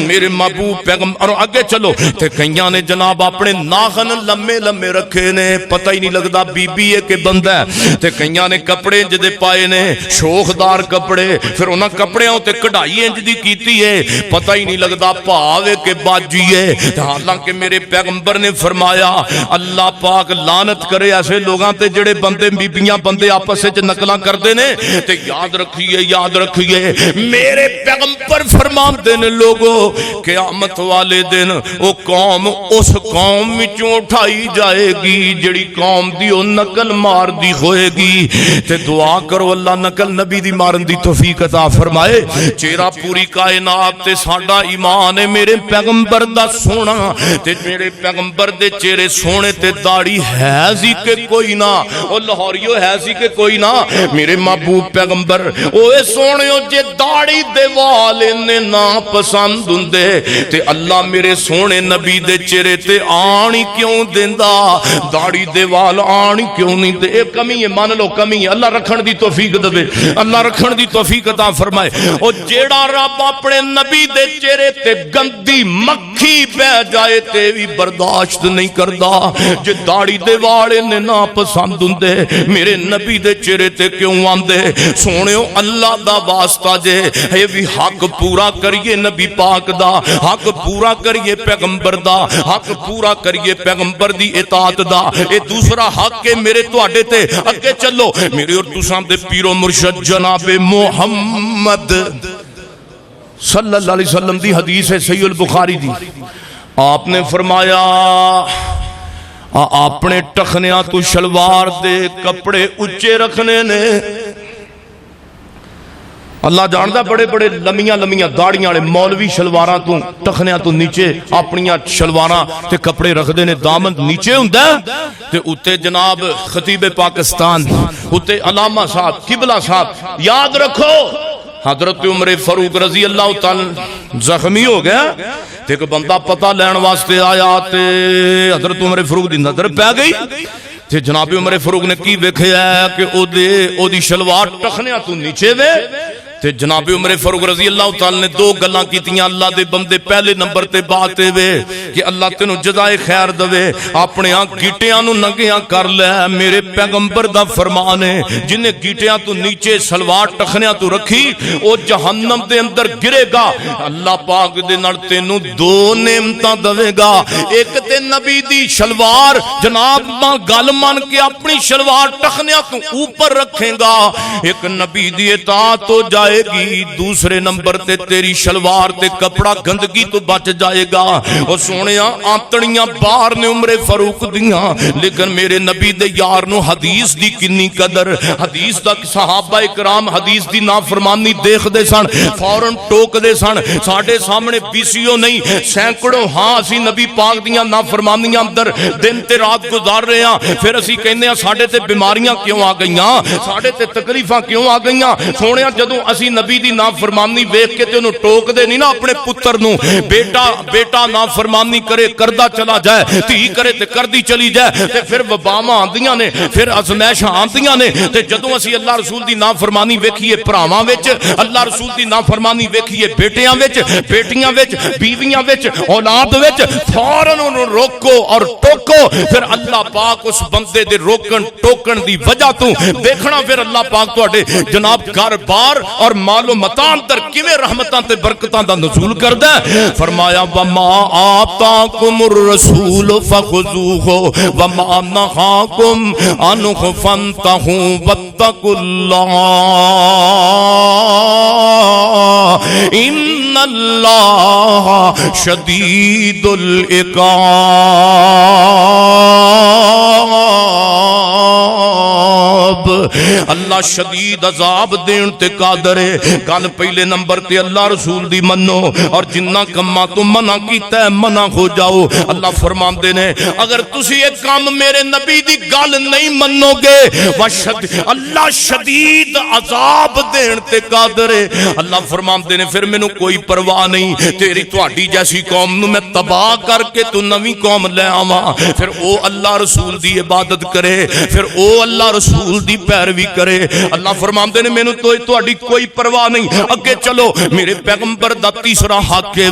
میرے محبوب پیغمبر اور آگے چلو تے کئیاں نے جناب اپنے ناخن لمے لمے رکھے نے، پتہ ہی نہیں لگدا بی بی ہے کہ بندہ ہے، تے کئیاں نے کپڑے جدے پائے نے شوخدار کپڑے، پھر انہاں کپڑیاں تے کڑھائی انج دی کیتی ہے، پتہ ہی نہیں لگدا پاوے کہ باجی ہے۔ حالانکہ میرے پیغمبر نے فرمایا اللہ پاک لعنت کرے ایسے لوگاں تے جڑے بندے بیبیاں بندے آپس وچ نقلاں کردے نے، تے یاد رکھیے میرے پیغمبر فرماندے نے لوگو قیامت والے دن او قوم اس قوم وچوں اٹھائی جائے گی جڑی قوم دی او نقل مار دی ہوئے گی، تے دعا کرو اللہ نقل نبی دی مارن دی توفیق عطا فرمائے۔ چہرہ پوری کائنات تے ساڈا ایمان ہے میرے پیغمبر دا سونا، تے میرے پیغمبر دے چہرے سونے تے داڑھی ہے سی کہ کوئی نہ، او لاہوریو ہے سی کہ کوئی نہ، میرے محبوب پیغمبر اوے سونےو جے داڑھی دے والے نے نا پسند ہوندے تے اللہ میرے سونے نبی دے چہرے تے آنی کیوں دیندا، داڑھی دے وال آنی کیوں نہیں دے؟ اے کمی ہے، مان لو کمی ہے، اللہ رکھن دی توفیق دے، اللہ رکھن دی توفیق عطا فرمائے۔ او جیڑا رب اپنے نبی دے چہرے تے گندی مکھی پہ جائے تے بھی برداشت نہیں کردا، جے داڑھی دے والے نے نا پسند ہوندے میرے نبی دے چہرے تے کیوں آندے؟ سونےو اللہ دا واسطہ جے اے بھی حق پورا کریے نبی پاک دا، حق پورا کریے پیغمبر دا، حق پورا کریے پیغمبر دی اطاعت دا، اے دوسرا حق ہے میرے تواڈے تے۔ اگے چلو میرے اور تساں دے پیر و مرشد جناب محمد صلی اللہ علیہ وسلم دی حدیث ہے صحیح البخاری دی، آپ نے فرمایا اپنے ٹخنیاں تو شلوار دے کپڑے اچے رکھنے نے۔ اللہ جاندا بڑے بڑے لمیاں لمیاں داڑیاں والے مولوی شلواراں تو ٹخنیاں تو نیچے اپنیاں شلواراں تے کپڑے رکھدے نے، دامن نیچے ہوندا تے اوتے جناب خطیب پاکستان، اوتے علامہ صاحب قبلہ صاحب، یاد رکھو حضرت عمر فاروق رضی اللہ تعالی زخمی ہو گیا تے ایک بندہ پتہ لین واسطے آیا تے حضرت عمر فاروق دی نظر پہ گئی تے جناب عمر فاروق نے کی ویکھیا کہ او دی شلوار ٹخنیاں تو نیچے وے تے جناب عمر فاروق رضی اللہ تعالی نے دو گلاں کیتیاں، اللہ دے بندے پہلے نمبر تے بات وے کہ اللہ تینوں جزائے خیر دے، اپنے گیٹیاں نو ننگیاں کر لے، میرے پیغمبر دا فرمان ہے جنہیں گیٹیاں تو نیچے سلوار ٹخنیاں تو رکھی او جہنم دے اندر گرے گا۔ اللہ پاک دے نال تینوں دو نعمتاں دے گا، ایک تے نبی دی شلوار جناب ماں گل مان کے اپنی شلوار ٹخنیاں تو اوپر رکھیں گا، ایک نبی دی اطاعت ہو جائے گی، دوسرے نمبر تے تیری شلوار تے کپڑا گندگی تو بچ جائے گا۔ اور سونیاں آنتڑیاں باہر نے عمر فاروق دیاں، لیکن میرے نبی دے یار نو حدیث دی کنی قدر، حدیث دا صحابہ اکرام حدیث دی نافرمانی دیکھ دے سن، فوراں ٹوک دے سن، ساڈے سامنے بیسیوں نہیں سینکڑوں ہاں اسی نبی پاک دیاں نافرمانیاں اندر دن تے رات گزار رہے ہیں، پھر اسی کہندے ہیں ساڈے تے بیماریاں کیوں آ گئیاں، ساڈے تے تکلیفاں کیوں آ گئیاں؟ سونیاں جدوں اسی نبی دی نافرمانی ویکھ کے تے انہوں ٹوک دے نہیں نا اپنے پتر نو، بیٹا نافرمانی کرے کردہ چلا جائے، تھی کرے تے کردی چلی جائے، تے پھر وباواں آندیاں نے، پھر ازمائشاں آندیاں نے، تے جدوں اسی اللہ رسول دی نافرمانی ویکھیے بھراواں وچ، اللہ رسول دی نافرمانی ویکھیے بیٹیاں وچ، بیٹیاں وچ، بیویاں وچ، اولاد وچ، فوراً انہوں روکو اور ٹوکو پھر اللہ پاک اس بندے دے روکن ٹوکن دی وجہ تو دیکھنا پھر اللہ پاک تواڈے جناب گھر بار اور مال و متاع اندر کیویں رحمتاں تے برکتاں دا نزول کردا ہے فرمایا وما آتاکم الرسول فخذوه وما نهاکم عنہ فانتہوا واتقوا اللہ ان اللہ شدید العقاب اللہ شدید عذاب دین تے قادر ہے گل پہلے نمبر تے اللہ رسول دی منو اور جنہ کماں تو منع کیتا ہے منع ہو جاؤ اللہ فرماندے نے اگر تسی ایک کام میرے نبی دی گل نہیں منو گے اللہ شدید عذاب دین تے قادر ہے اللہ فرماندے نے پھر مینوں کوئی پرواہ نہیں تیری تہاڈی جیسی قوم نو میں تباہ کر کے تو نویں قوم لے آواں پھر او اللہ رسول دی عبادت کرے پھر او اللہ رسول دی پیروی کرے اللہ فرماندے نے مینوں تو تہاڈی کوئی پرواہ نہیں اگے چلو میرے پیغمبر دا تیسرا حق ہے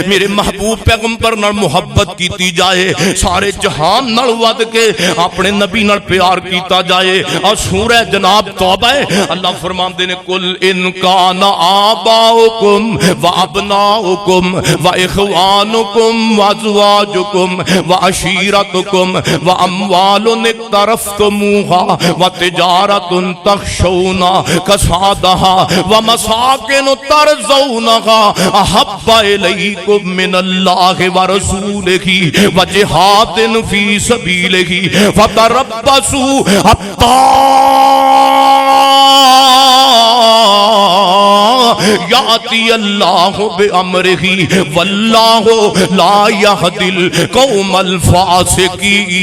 میرے محبوب پیغمبر نال محبت کیتی جائے سارے جہان نال ود کے اپنے نبی نال پیار کیتا جائے اور سورہ جناب توبہ ہے اللہ فرماندے نے کل ان کان آباؤکم وابناؤکم واخوانکم وازواجکم وعشیرتکم واموال اقترفتموها وتجارت تخشون کسادها ومساکن ترضونها احب الیکم من اللہ ورسولہ وجہاد فی سبیلہ فتربصوا حتی یاتی اللہ بامرہ واللہ لا یہدی القوم الفاسقین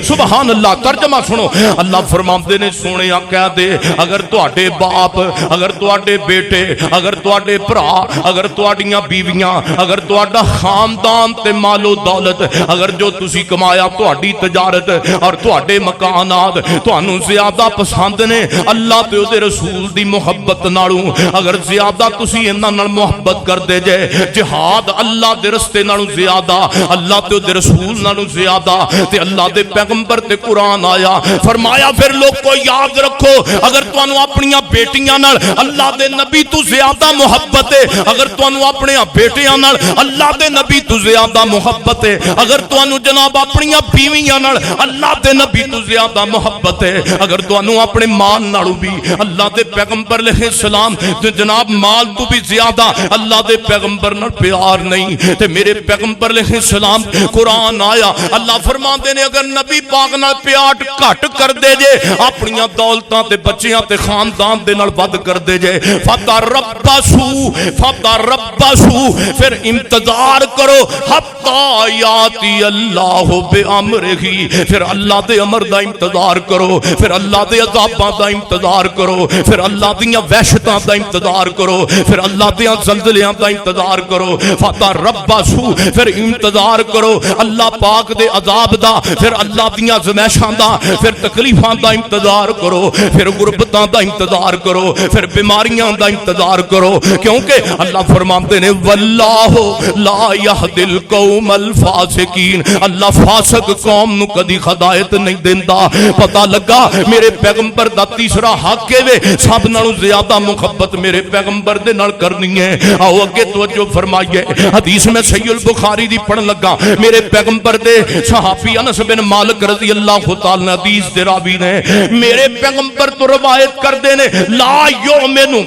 سبحان اللہ ترجمہ سنو اللہ فرماندے نے سونیا کہہ دے اگر تواڈے باپ اگر تواڈے بیٹے اگر تواڈے بھرا اگر تواڈیاں بیویاں اگر تواڈا خاندان تے مال و دولت اگر جو تسی کمایا تواڈی تجارت اور تواڈے مکانات تانوں زیادہ پسند نے اللہ تے او دے رسول دی محبت نالوں اگر زیادہ تسی انہاں نال محبت کر دے جے جہاد اللہ دے رستے نالوں زیادہ اللہ تے او دے رسول نالوں زیادہ تے اللہ دے پیغمبر تے قرآن آیا فرمایا پھر لوگ کو یاد رکھو اگر تانوں اپنیاں بیٹیاں نال اللہ دے نبی تو زیادہ محبت ہے اگر تانوں اپنے بیٹیاں نال اللہ دے نبی تو زیادہ محبت ہے اگر تانوں جناب اپنیاں بیویاں نال اللہ دے نبی تو زیادہ محبت ہے اگر تانوں اپنے مال نالوں بھی اللہ دے پیغمبر علیہ السلام جناب مال تو بھی زیادہ اللہ دے پیغمبر نال پیار نہیں تے میرے پیغمبر علیہ السلام قرآن آیا اللہ فرماندے نے اگر نبی پاک نال پیار گھٹ کر دے جے اپنیاں دولتاں تے بچیاں تے خاندان دے نال ود کر دے جے فتربصوا پھر انتظار کرو حتی یاتی اللہ بامرہ پھر اللہ دے امر دا انتظار کرو پھر اللہ دے عذاباں دا انتظار کرو پھر اللہ دیاں وحشتاں دا انتظار کرو پھر اللہ دیاں زلزلیاں دا انتظار کرو فتربصوا پھر انتظار کرو اللہ پاک دے عذاب دا پھر اللہ دیاں زمائشاں دا پھر تکلیفاں دا انتظار کرو پھر غربتاں دا انتظار کرو پھر بیماریاں دا انتظار کرو کیونکہ اللہ فرماتے نے واللہ لا یہدی القوم الفاسقین اللہ فاسق قوم نو کدی ہدایت نہیں دیندا پتہ لگا میرے پیغمبر دا تیسرا حق ہے سب نالوں زیادہ محبت میرے پیغمبر دے نال کرنی ہے آؤ اگے توجہ فرمائیے حدیث میں صحیح البخاری دی پڑھن لگا میرے پیغمبر دے صحابی انس بن مالک رضی اللہ تعالی حدیث دے راوی نے میرے پیغمبر تو روایت کر دے نے لا یؤمن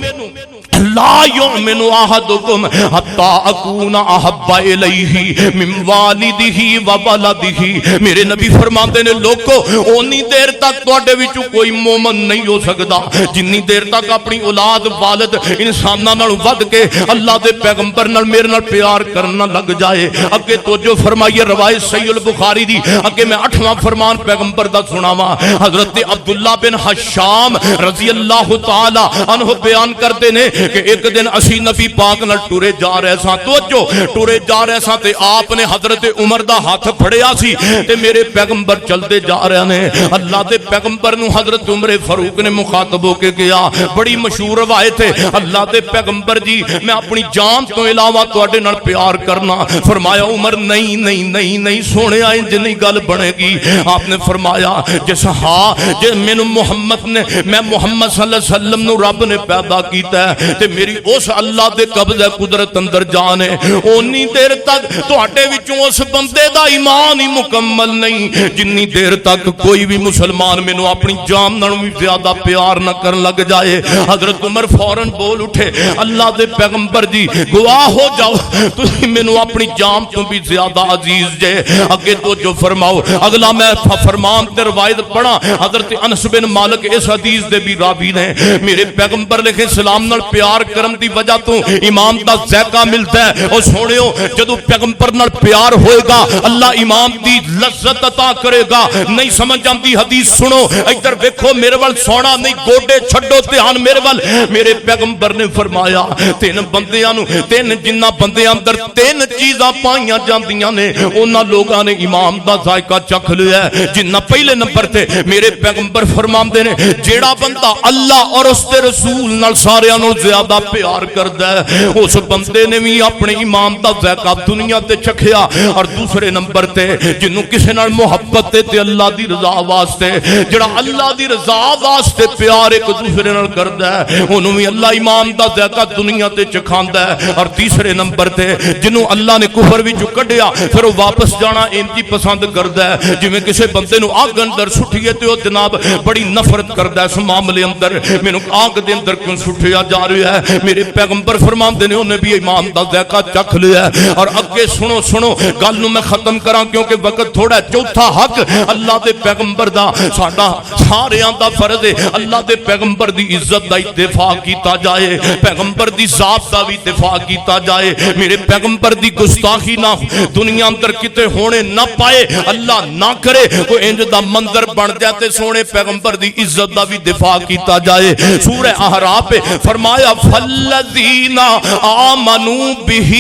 احدکم حتی اکون احب الیہ من والدہ و ولدہ میرے نبی فرماتے نے لوگو اونی دیر تک تواڈے وچوں کوئی مومن نہیں ہو سکدا جنی دیر تک اپنی اولاد والد انساناں نال ود کے اللہ دے پیغمبر نال میرے نال پیار کرنا لگ جائے اگے توجہ فرمائیے روایت صحیح البخاری دی اگے میں 8واں فرمان پیغمبر دا سناواں حضرت عبداللہ بن حشام رضی اللہ تعالی عنہ بیان کرتے نے کہ ایک دن اسی نبی پاک نال ٹرے جا رہے ساں، توجہ ٹرے جا رہے ساں تے آپ نے حضرت عمر دا ہاتھ پھڑیا سی تے میرے پیغمبر چلتے جا رہے نے، اللہ دے پیغمبر نو حضرت عمر فاروق نے مخاطب ہو کے کہا، بڑی مشہور روایت ہے، اللہ دے پیغمبر جی میں اپنی جان تو علاوہ تواڈے نال پیار کرنا۔ فرمایا عمر نہیں نہیں نہیں نہیں سونے انج نہیں گل بنے گی۔ آپ نے فرمایا جس ہاں جے مینوں محمد نے میں محمد صلی اللہ علیہ وسلم نو رب نے پیدا کیتا ہے تے میری اس اللہ دے قبضہ قدرت اندر جان ہے، اونی دیر تک تواڈے وچوں اس بندے دا ایمان ہی مکمل نہیں جنی دیر تک کوئی بھی مسلمان مینوں اپنی جان نالوں بھی زیادہ پیار نہ کرن لگ جائے۔ حضرت عمر فوراً بول اٹھے، اللہ دے پیغمبر جی گواہ ہو جاؤ تسی مینوں اپنی جان تو بھی زیادہ عزیز جے۔ اگے تو جو فرماؤ اگلا میں فرمان تے روایت پڑھا، حضرت انس بن مالک اس حدیث دے بھی راوی نے، میرے پیغمبر علیہ السلام نال پیار کرن دی وجہ تو ایمان دا ذائقہ ملتا ہے۔ اور سنیو جدو پیغمبر نال پیار ہوئے گا اللہ ایمان دی لذت عطا کرے گا۔ نہیں سمجھ آندی حدیث سنو، ادھر دیکھو میرے ول سونا نہیں گوڈے چھڈو دھیان میرے ول۔ میرے پیغمبر نے فرمایا تین بندیاں نو تین جنہ بندیاں اندر تین چیزاں پائیاں جاندیاں نے انہاں لوگاں نے ایمان دا ذائقہ چکھ لیا ہے۔ جنہ پہلے نمبر تے میرے پیغمبر فرماندے نے جیڑا بندہ اللہ اور اس دے رسول نال ساریاں نوں زیادہ پیار کردا ہے اس بندے نے بھی اپنے ایمان دا ذائقہ دنیا تے چکھیا۔ اور دوسرے نمبر تے جنوں کسے نال محبت تے اللہ دی رضا واسطے جڑا اللہ دی رضا واسطے پیار ایک دوسرے نال کردا ہے اونوں بھی اللہ ایمان دا ذائقہ دنیا تے چکھاندا ہے۔ اور تیسرے نمبر تے جنوں اللہ نے کفر وچ کڈیا پھر وہ واپس جانا انجی پسند کردا ہے، جویں کسے بندے نو آگ اندر سٹھیے تے او جناب بڑی نفرت کردا ہے اس معاملے اندر مینوں آگ دے اندر کیوں سٹھیا جا رہا ہے۔ میرے پیغمبر فرماندے نے انہیں بھی ایمان دا ذائقہ چکھ لیا ہے۔ اور اگے سنو سنو گل نو میں ختم کراں کیونکہ وقت تھوڑا ہے۔ چوتھا حق اللہ دے پیغمبر دا ساڈا ساریاں دا فرض ہے اللہ دے پیغمبر دی عزت دا دفاع کیتا جائے، پیغمبر دی ذات دا بھی دفاع کیتا جائے، میرے پیغمبر دی گستاخی نہ دنیا اندر کتے ہونے نہ پائے، اللہ نہ کرے کوئی انج دا منظر بن جائے تے سونے پیغمبر دی عزت دا بھی دفاع کیتا جائے۔ سورہ احراف پہ فرمایا فالذین آمنوا بہ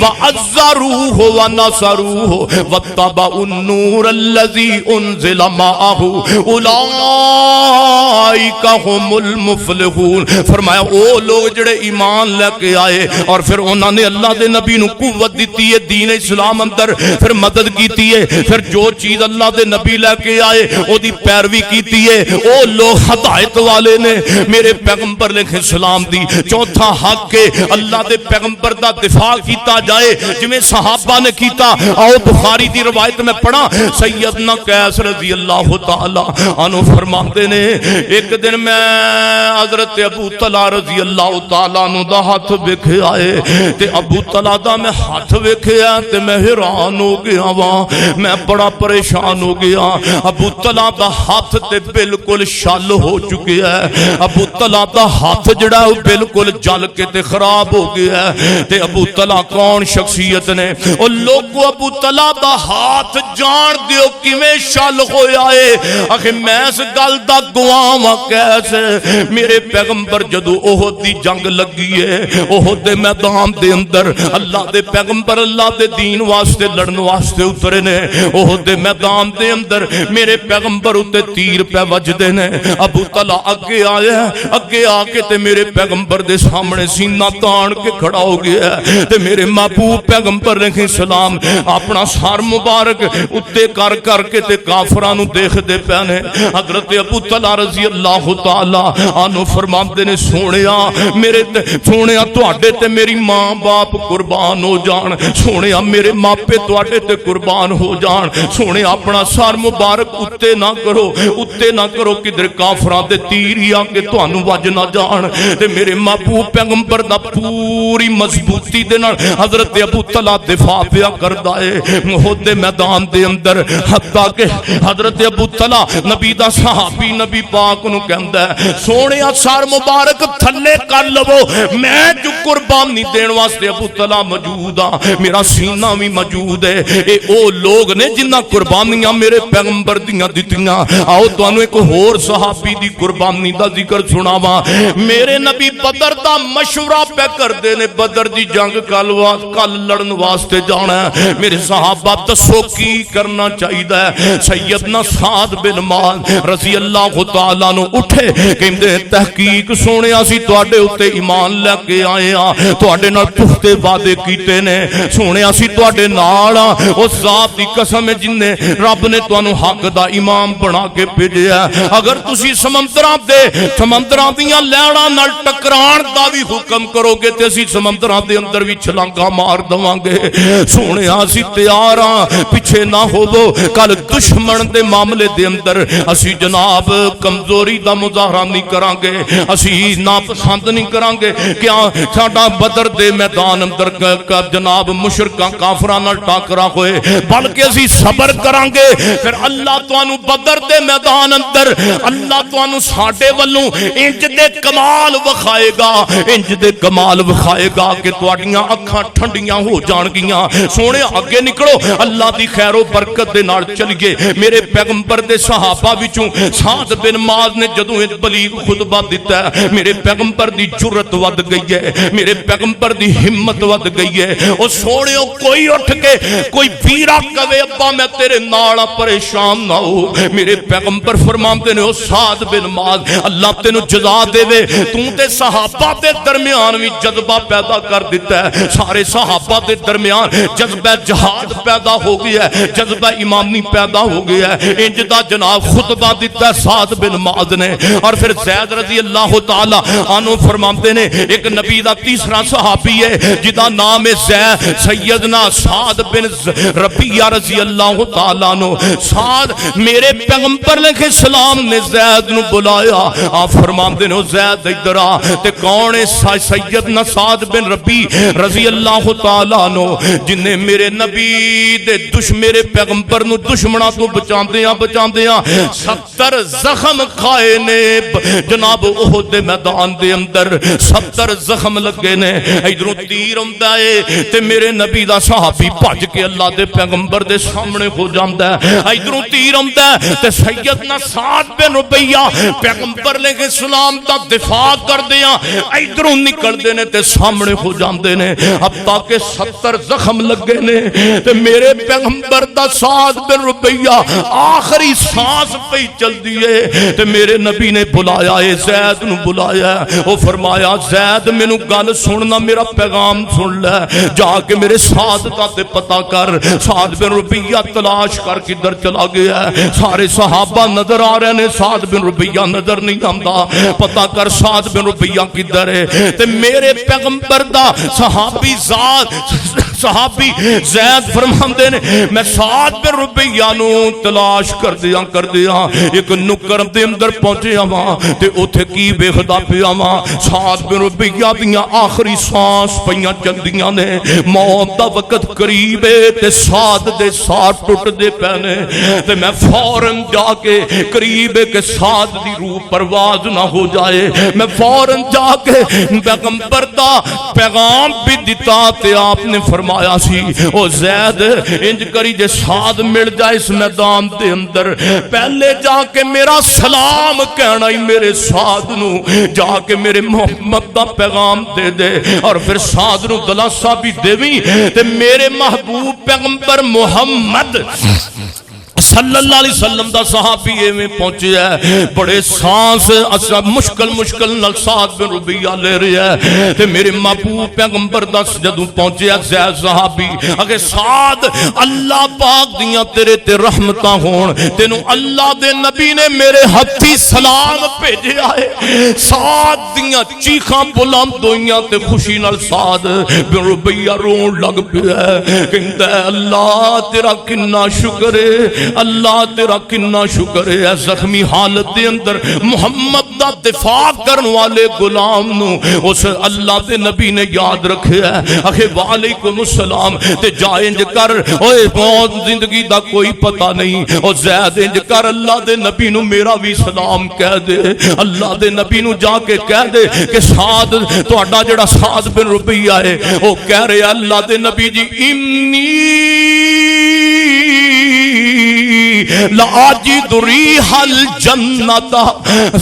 وعزروہ ونصروہ واتبعوا النور الذی انزل معہ اولئک هم المفلحون۔ فرمایا او لوگ جڑے ایمان لے کے آئے اور پھر انہوں نے اللہ دے نبی نو قوت دیتی ہے دین اسلام اندر، پھر مدد کیتی ہے، پھر جو چیز اللہ دے نبی لے کے آئے او دی پیروی کیتی ہے، او لوگ ہدایت والے نے میرے پیغمبر علیہ السلام دی۔ چوتھا حق کے اللہ دے پیغمبر دا دفاع کیتا جائے جویں صحابہ نے کیتا۔ آؤ بخاری دی روایت میں پڑھا سیدنا قیس رضی اللہ تعالی عنہ فرماتے نے ایک دن میں حضرت ابو طلحہ رضی اللہ تعالی عنہ دا ہاتھ ویکھے آئے تے ابو طلحہ دا میں ہاتھ ویکھے آئے تے میں حیران ہو گیا وہاں، میں بڑا پریشان ہو گیا۔ ابو طلحہ دا ہاتھ تے بالکل شل ہو چکے ہے، ابو طلحہ دا ہاتھ جڑا ہے بالکل جل کے تے خراب ہو گیا ہے۔ تے ابو طلحہ کون شخصیت نے او لوگو ابو طلحہ دا ہاتھ جان دیو کیویں شل ہویا ہے۔ آخر میں اس گل دا گواہ ہاں کیسے میرے پیغمبر جدو احد دی جنگ لگی ہے احد دے میدان دے اندر اللہ دے پیغمبر اللہ دے دین واسطے لڑن واسطے اترے نے، احد دے میدان دے اندر میرے پیغمبر اتے تیر پہ وجدے نے۔ ابو طلحہ اگے آیا اگے آ کے تے میرے پیغمبر دے سامنے سینہ تان کے کھڑا ہو گیا تے میرے محبوب پیغمبر علیہ السلام اپنا سر مبارک اتے کر کر کے تے کافراں نو دیکھ دے پینے۔ حضرت ابو طلحہ رضی اللہ تعالی عنہ فرماندے نے سونیا میرے سونیا تواڈے تے میری ماں باپ قربان ہو جان، سونیا میرے ماپے تواڈے تے قربان ہو جان، سونے اپنا سر مبارک اتے نہ کرو کدھر کافراں دے تیر ہی آ کے تانوں وج نہ جان۔ تے میرے محبوب پیغمبر دا پوری مضبوطی دے نال حضرت ابو طلحہ دفاع پیا کردا ہے احد دے میدان دے اندر، حتیٰ کہ حضرت ابو طلحہ نبی دا صحابی نبی پاک نو کہندا ہے سونیا سر مبارک تھلے کر لو، میں جو قربانی دین واسطے ابو طلحہ موجود ہاں، میرا سینہ بھی موجود ہے۔ اے او لوگ نے جنہ قربانیاں میرے پیغمبر دیاں دتیاں۔ آؤ تانوں ایک ہور صحابی دی قربانی دا ذکر سناواں۔ میرے نبی بدر دا مشورہ پہ کردے نے بدر دی جنگ کل لڑن واسطے جانا ہے میرے صحابہ دسو کی کرنا چاہیے سیدنا سعد بن معاذ رضی اللہ تعالیٰ نو اٹھے کہندے تحقیق سونے اسی تواڈے اوتے ایمان لے کے آئے ہاں تواڈے نال پختے وعدے کیتے نے سونے اسی تواڈے نال او ذات دی قسم ہے جن نے رب نے تانوں حق دا امام بنا کے بھیجیا اگر تسی سمندراں دیاں لہراں نال ٹکران دا بھی حکم کرو گے تے اسی سمندراں دے اندر بھی چھلانگا مار دواں گے سونے اسی تیار ہاں پیچھے نہ ہوو کل دشمن دے معاملے دے اندر اسی جناب کمزوری دا مظاہرہ نہیں کران گے اسی ناپسند نہیں کران گے کیا ساڈا بدر دے میدان اندر جناب مشرکاں کافراں نال ٹاکرا ہوئے بلکہ اسی صبر کران گے پھر اللہ تانوں بدر دے میدان اندر اللہ تانوں ساڈے والوں انج دے کمال وکھائے گا انج دے کمال وکھائے گا کہ تواڈیاں اکھاں ٹھنڈیاں ہو جان گیاں سونے اگے نکلو اللہ دی خیر و برکت دے نال چلیے میرے پیغمبر دے صحابہ وچوں سعد بن معاذ نے جدوں ایک بلیغ خطبہ دیتا ہے میرے پیغمبر دی جرت ود گئی ہے میرے پیغمبر دی ہمت ود گئی ہے او سونےو کوئی اٹھ کے کوئی ویرا کہے ابا میں تیرے نال پریشان نہ ہو میرے پیغمبر فرماندے نے او سعد بن معاذ اللہ تینوں جزا دے وے تو تے صحابہ دے درمیان وی جذبہ پیدا کر دیتا ہے سارے صحابہ دے درمیان جذبہ جہاد پیدا ہو گیا ہے جذبہ امامی پیدا ہو گیا ہے انج دا جناب خطبہ دیتا ہے سعد بن معاذ نے اور پھر زید رضی اللہ تعالی عنہ فرماتے نے ایک نبی دا تیسرا صحابی ہے جدا نام ہے زید سیدنا سعد بن ربیعہ رضی اللہ تعالی عنہ سعد میرے پیغمبر علیہ السلام نے زید نو بلایا آپ فرماتے نے زید ادھر آ تے کون ہے سیدنا سعد بن ربی رضی اللہ تعالی عنہ جن نے میرے نبی دے میرے پیغمبر نو دشمناں تو بچاندیاں 70 زخم کھائے نے جناب احد دے میدان دے اندر 70 زخم لگے نے ادھروں تیر ہوندا ہے تے میرے نبی دا صحابی بھج کے اللہ دے پیغمبر دے سامنے ہو جاندا ہے ادھروں تیر ہوندا ہے تے سیدنا سعد بن ربیعہ پیغمبر علیہ السلام دا دفاع کردیاں ادھروں نکلدے نے تے سامنے ہو جاندے نے اب تاکہ 70 زخم لگے نے تے میرے پیغمبر دا سعد بن ربیعہ آخری سانس پہ چل دیئے تے میرے نبی نے بلایا ہے زید نو بلایا ہے وہ فرمایا زید مینوں گل سننا میرا پیغام سن لے جا کے میرے سعد دا تے پتہ کر سعد بن ربیعہ تلاش کر کدھر چلا گیا ہے سارے صحابہ نظر آ رہے نے سعد بن ربیعہ نظر نہیں آندا پتہ کر سعد بن ربیعہ کدھر ہے تے میرے پیغمبر دا صحابی زید فرماندے نے میں سعد بن ربیعہ نو تلاش کر دیا ایک نکر دے اندر پہنچے آواں تے اوتھے کی ویکھدا پیا واں سعد بن ربیعہ دیاں آخری سانس پیاں چلدیاں نے موت دا وقت قریب ہے تے سعد دے ساتھ ٹوٹ دے پے نے تے میں فوراً جا کے قریب ہے کہ سعد دی روح پرواز نہ ہو جائے میں فوراً جا کے پیغمبر دا پیغام بھی دیتا تے آپ نے فرمایا سی او زید انج کری جے سعد مل جائے اس میدان دے اندر پہلے جا کے میرا سلام کہنا ہی میرے سعد نو جا کے میرے محمد دا پیغام دے دے اور پھر سعد نو دلاسا بھی دیویں تے میرے محبوب پیغمبر محمد صلی اللہ علیہ وسلم دا صحابی میں پہنچے ہے بڑے سانس مشکل نال سعد بن ربیعہ لے رہے ہے تے میرے محبوب پیغمبر دا جدوں پہنچے ہے زید صحابی اگے سعد اللہ پاک دیاں تیرے تے رحمتاں ہون تینوں اللہ دے نبی نے میرے ہتھی سلام بھیجے آئے سعد دیاں چیخاں بلند ہوئیاں تے خوشی نال سعد بن ربیعہ رون لگ پیا ہے کہندا ہے اللہ تیرا کنا شکر ہے اللہ تیرا کنا شکر ہے زخمی حالت دے اندر محمد دا دفاع کرن والے غلام نو اس اللہ دے نبی نے یاد رکھے ہے اکھے وعلیکم السلام تے جائے انج کر اوے موت زندگی دا کوئی پتہ نہیں او زید انج کر اللہ دے نبی نو میرا بھی سلام کہہ دے اللہ دے نبی نو جا کے کہہ دے کہ سعد تہاڈا جڑا سعد بن ربیعہ ہے او کہہ رہے اللہ دے نبی جی لاجد ریح الجنت،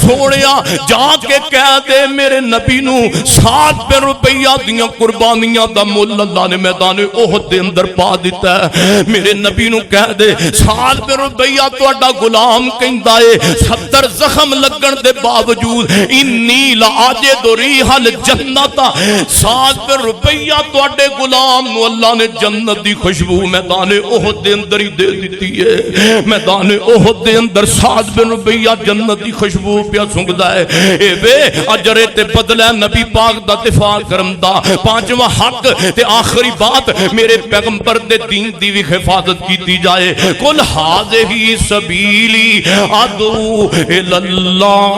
سونیا جا کے کہہ دے میرے نبی نو 7 روپیہ دیاں قربانیاں دا مول اللہ نے میدان احد دے اندر پا دیتا ہے۔ میرے نبی نو کہہ دے 7 روپیہ تہاڈا غلام کہندا اے 70 زخم لگن دے باوجود انی لاجد ریح الجنت، 7 روپیہ تہاڈے غلام نو اللہ نے جنت دی خوشبو میدان احد دے اندر ہی دے دیتی ہے۔ میدان احد دے اندر 7 روپیہ جنت دی خوشبو پیا سونگدا ہے۔ اے وے اجر تے بدلہ نبی پاک دا دفاع کرن دا۔ پانچواں حق تے آخری بات میرے پیغمبر دے دین دی بھی حفاظت کیتی جائے۔ قل ھذہ سبیلی ادعو الی اللہ،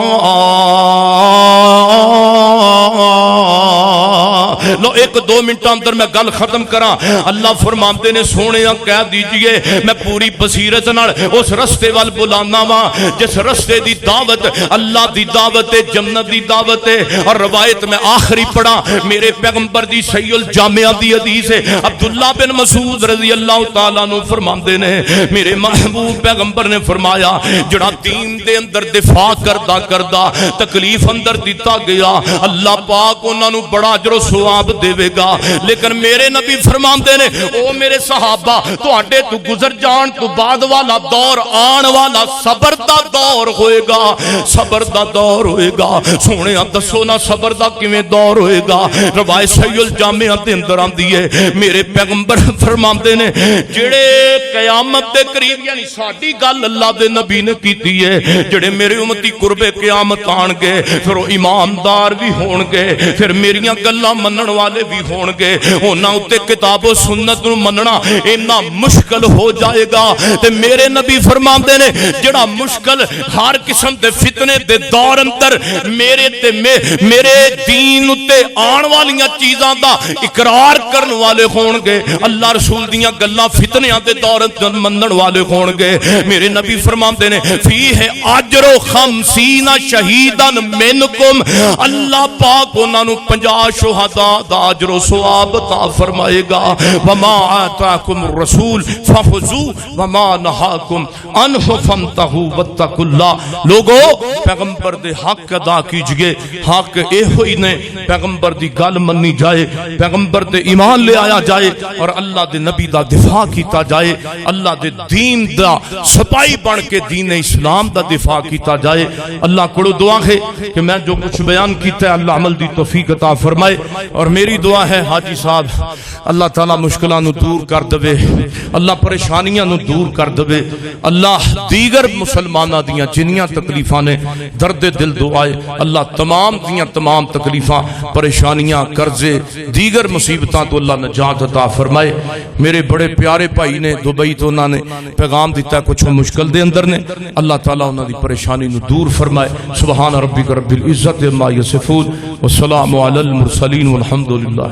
لو 1-2 منٹ اندر میں گل ختم کراں۔ اللہ فرماندے نے سونیا کہہ دیجئے میں پوری بصیرت نال اس رستے وال بلانا وا جس رستے دی دعوت اللہ دی دعوت ہے، جنت دی دعوت ہے۔ اور روایت میں آخری پڑھا میرے پیغمبر دی صحیح الجامعہ دی حدیث ہے، عبداللہ بن مسعود رضی اللہ تعالیٰ عنہ فرماندے نے میرے محبوب پیغمبر نے فرمایا جڑا دین دے اندر دفاع کردہ تکلیف اندر دیتا گیا اللہ پاک انہاں نو بڑا اجر و ثواب دے گا۔ لیکن میرے نبی فرماندے نے او میرے صحابہ تواڈے تو گزر جان تو بعد والا دور آن والا صبر دا دور ہوئے گا، صبر دا دور ہوئے گا۔ سونے دسو نا صبر دا کیویں دور ہوئے گا؟ روایت صحیح الجامعہ دے اندر آندی ہے میرے پیغمبر فرماندے نے جڑے قیامت دے قریب یعنی ساڈی گل اللہ دے نبی نے کیتی ہے جڑے میرے امتی قرب قیامت آن گے پھر وہ ایماندار بھی ہون گے، پھر میریاں گلاں منن والے بھی ہون گے، انہاں اُتے کتاب و سنت نو مننا اتنا مشکل ہو جائے گا۔ تے میرے نبی فرماندے نے جڑا مشکل ہر قسم دے فتنے دے دور اندر میرے تے میرے دین اُتے آن والیاں چیزاں دا اقرار کرن والے ہون گے، اللہ رسول دیاں گلاں فتنیاں دے دور اندر منن والے ہون گے۔ میرے نبی فرماندے نے فیہ اجر 50 شہیدا منکم، اللہ پاک انہاں نو 50 شہداء دا اجر و ثواب عطا فرمائے گا۔ وما آتاکم الرسول فخذوہ وما نہاکم عنہ فانتہوا واتقوا اللہ۔ لوگو پیغمبر دے حق ادا کیجئے، حق اے ہوئی نے پیغمبر دی گل منی جائے، پیغمبر تے ایمان لے آیا جائے اور اللہ دے نبی دا دفاع کیتا جائے، اللہ دے دین دا سپاہی بن کے دین اسلام دا دفاع کیتا جائے۔ اللہ کو دعا ہے کہ میں جو کچھ بیان کیتا ہے اللہ عمل دی توفیق عطا فرمائے۔ اور میری دعا ہے حاجی صاحب اللہ تعالیٰ مشکلاں نو دور کر دے، اللہ پریشانیاں نو دور کر دے، اللہ دیگر مسلماناں دیاں جنیاں تکلیفاں نے درد دل دعائے اللہ تمام دیاں تمام تکلیفاں پریشانیاں قرضے دیگر مصیبتاں تو اللہ نجات عطا فرمائے۔ میرے بڑے پیارے بھائی نے دبئی تو انہوں نے پیغام دیتا ہے کچھ مشکل دے اندر نے، اللہ تعالیٰ انہوں دی پریشانی نو دور فرمائے۔ سبحان ربک رب العزت عما یصفون والسلام علی المرسلین والحمد للہ۔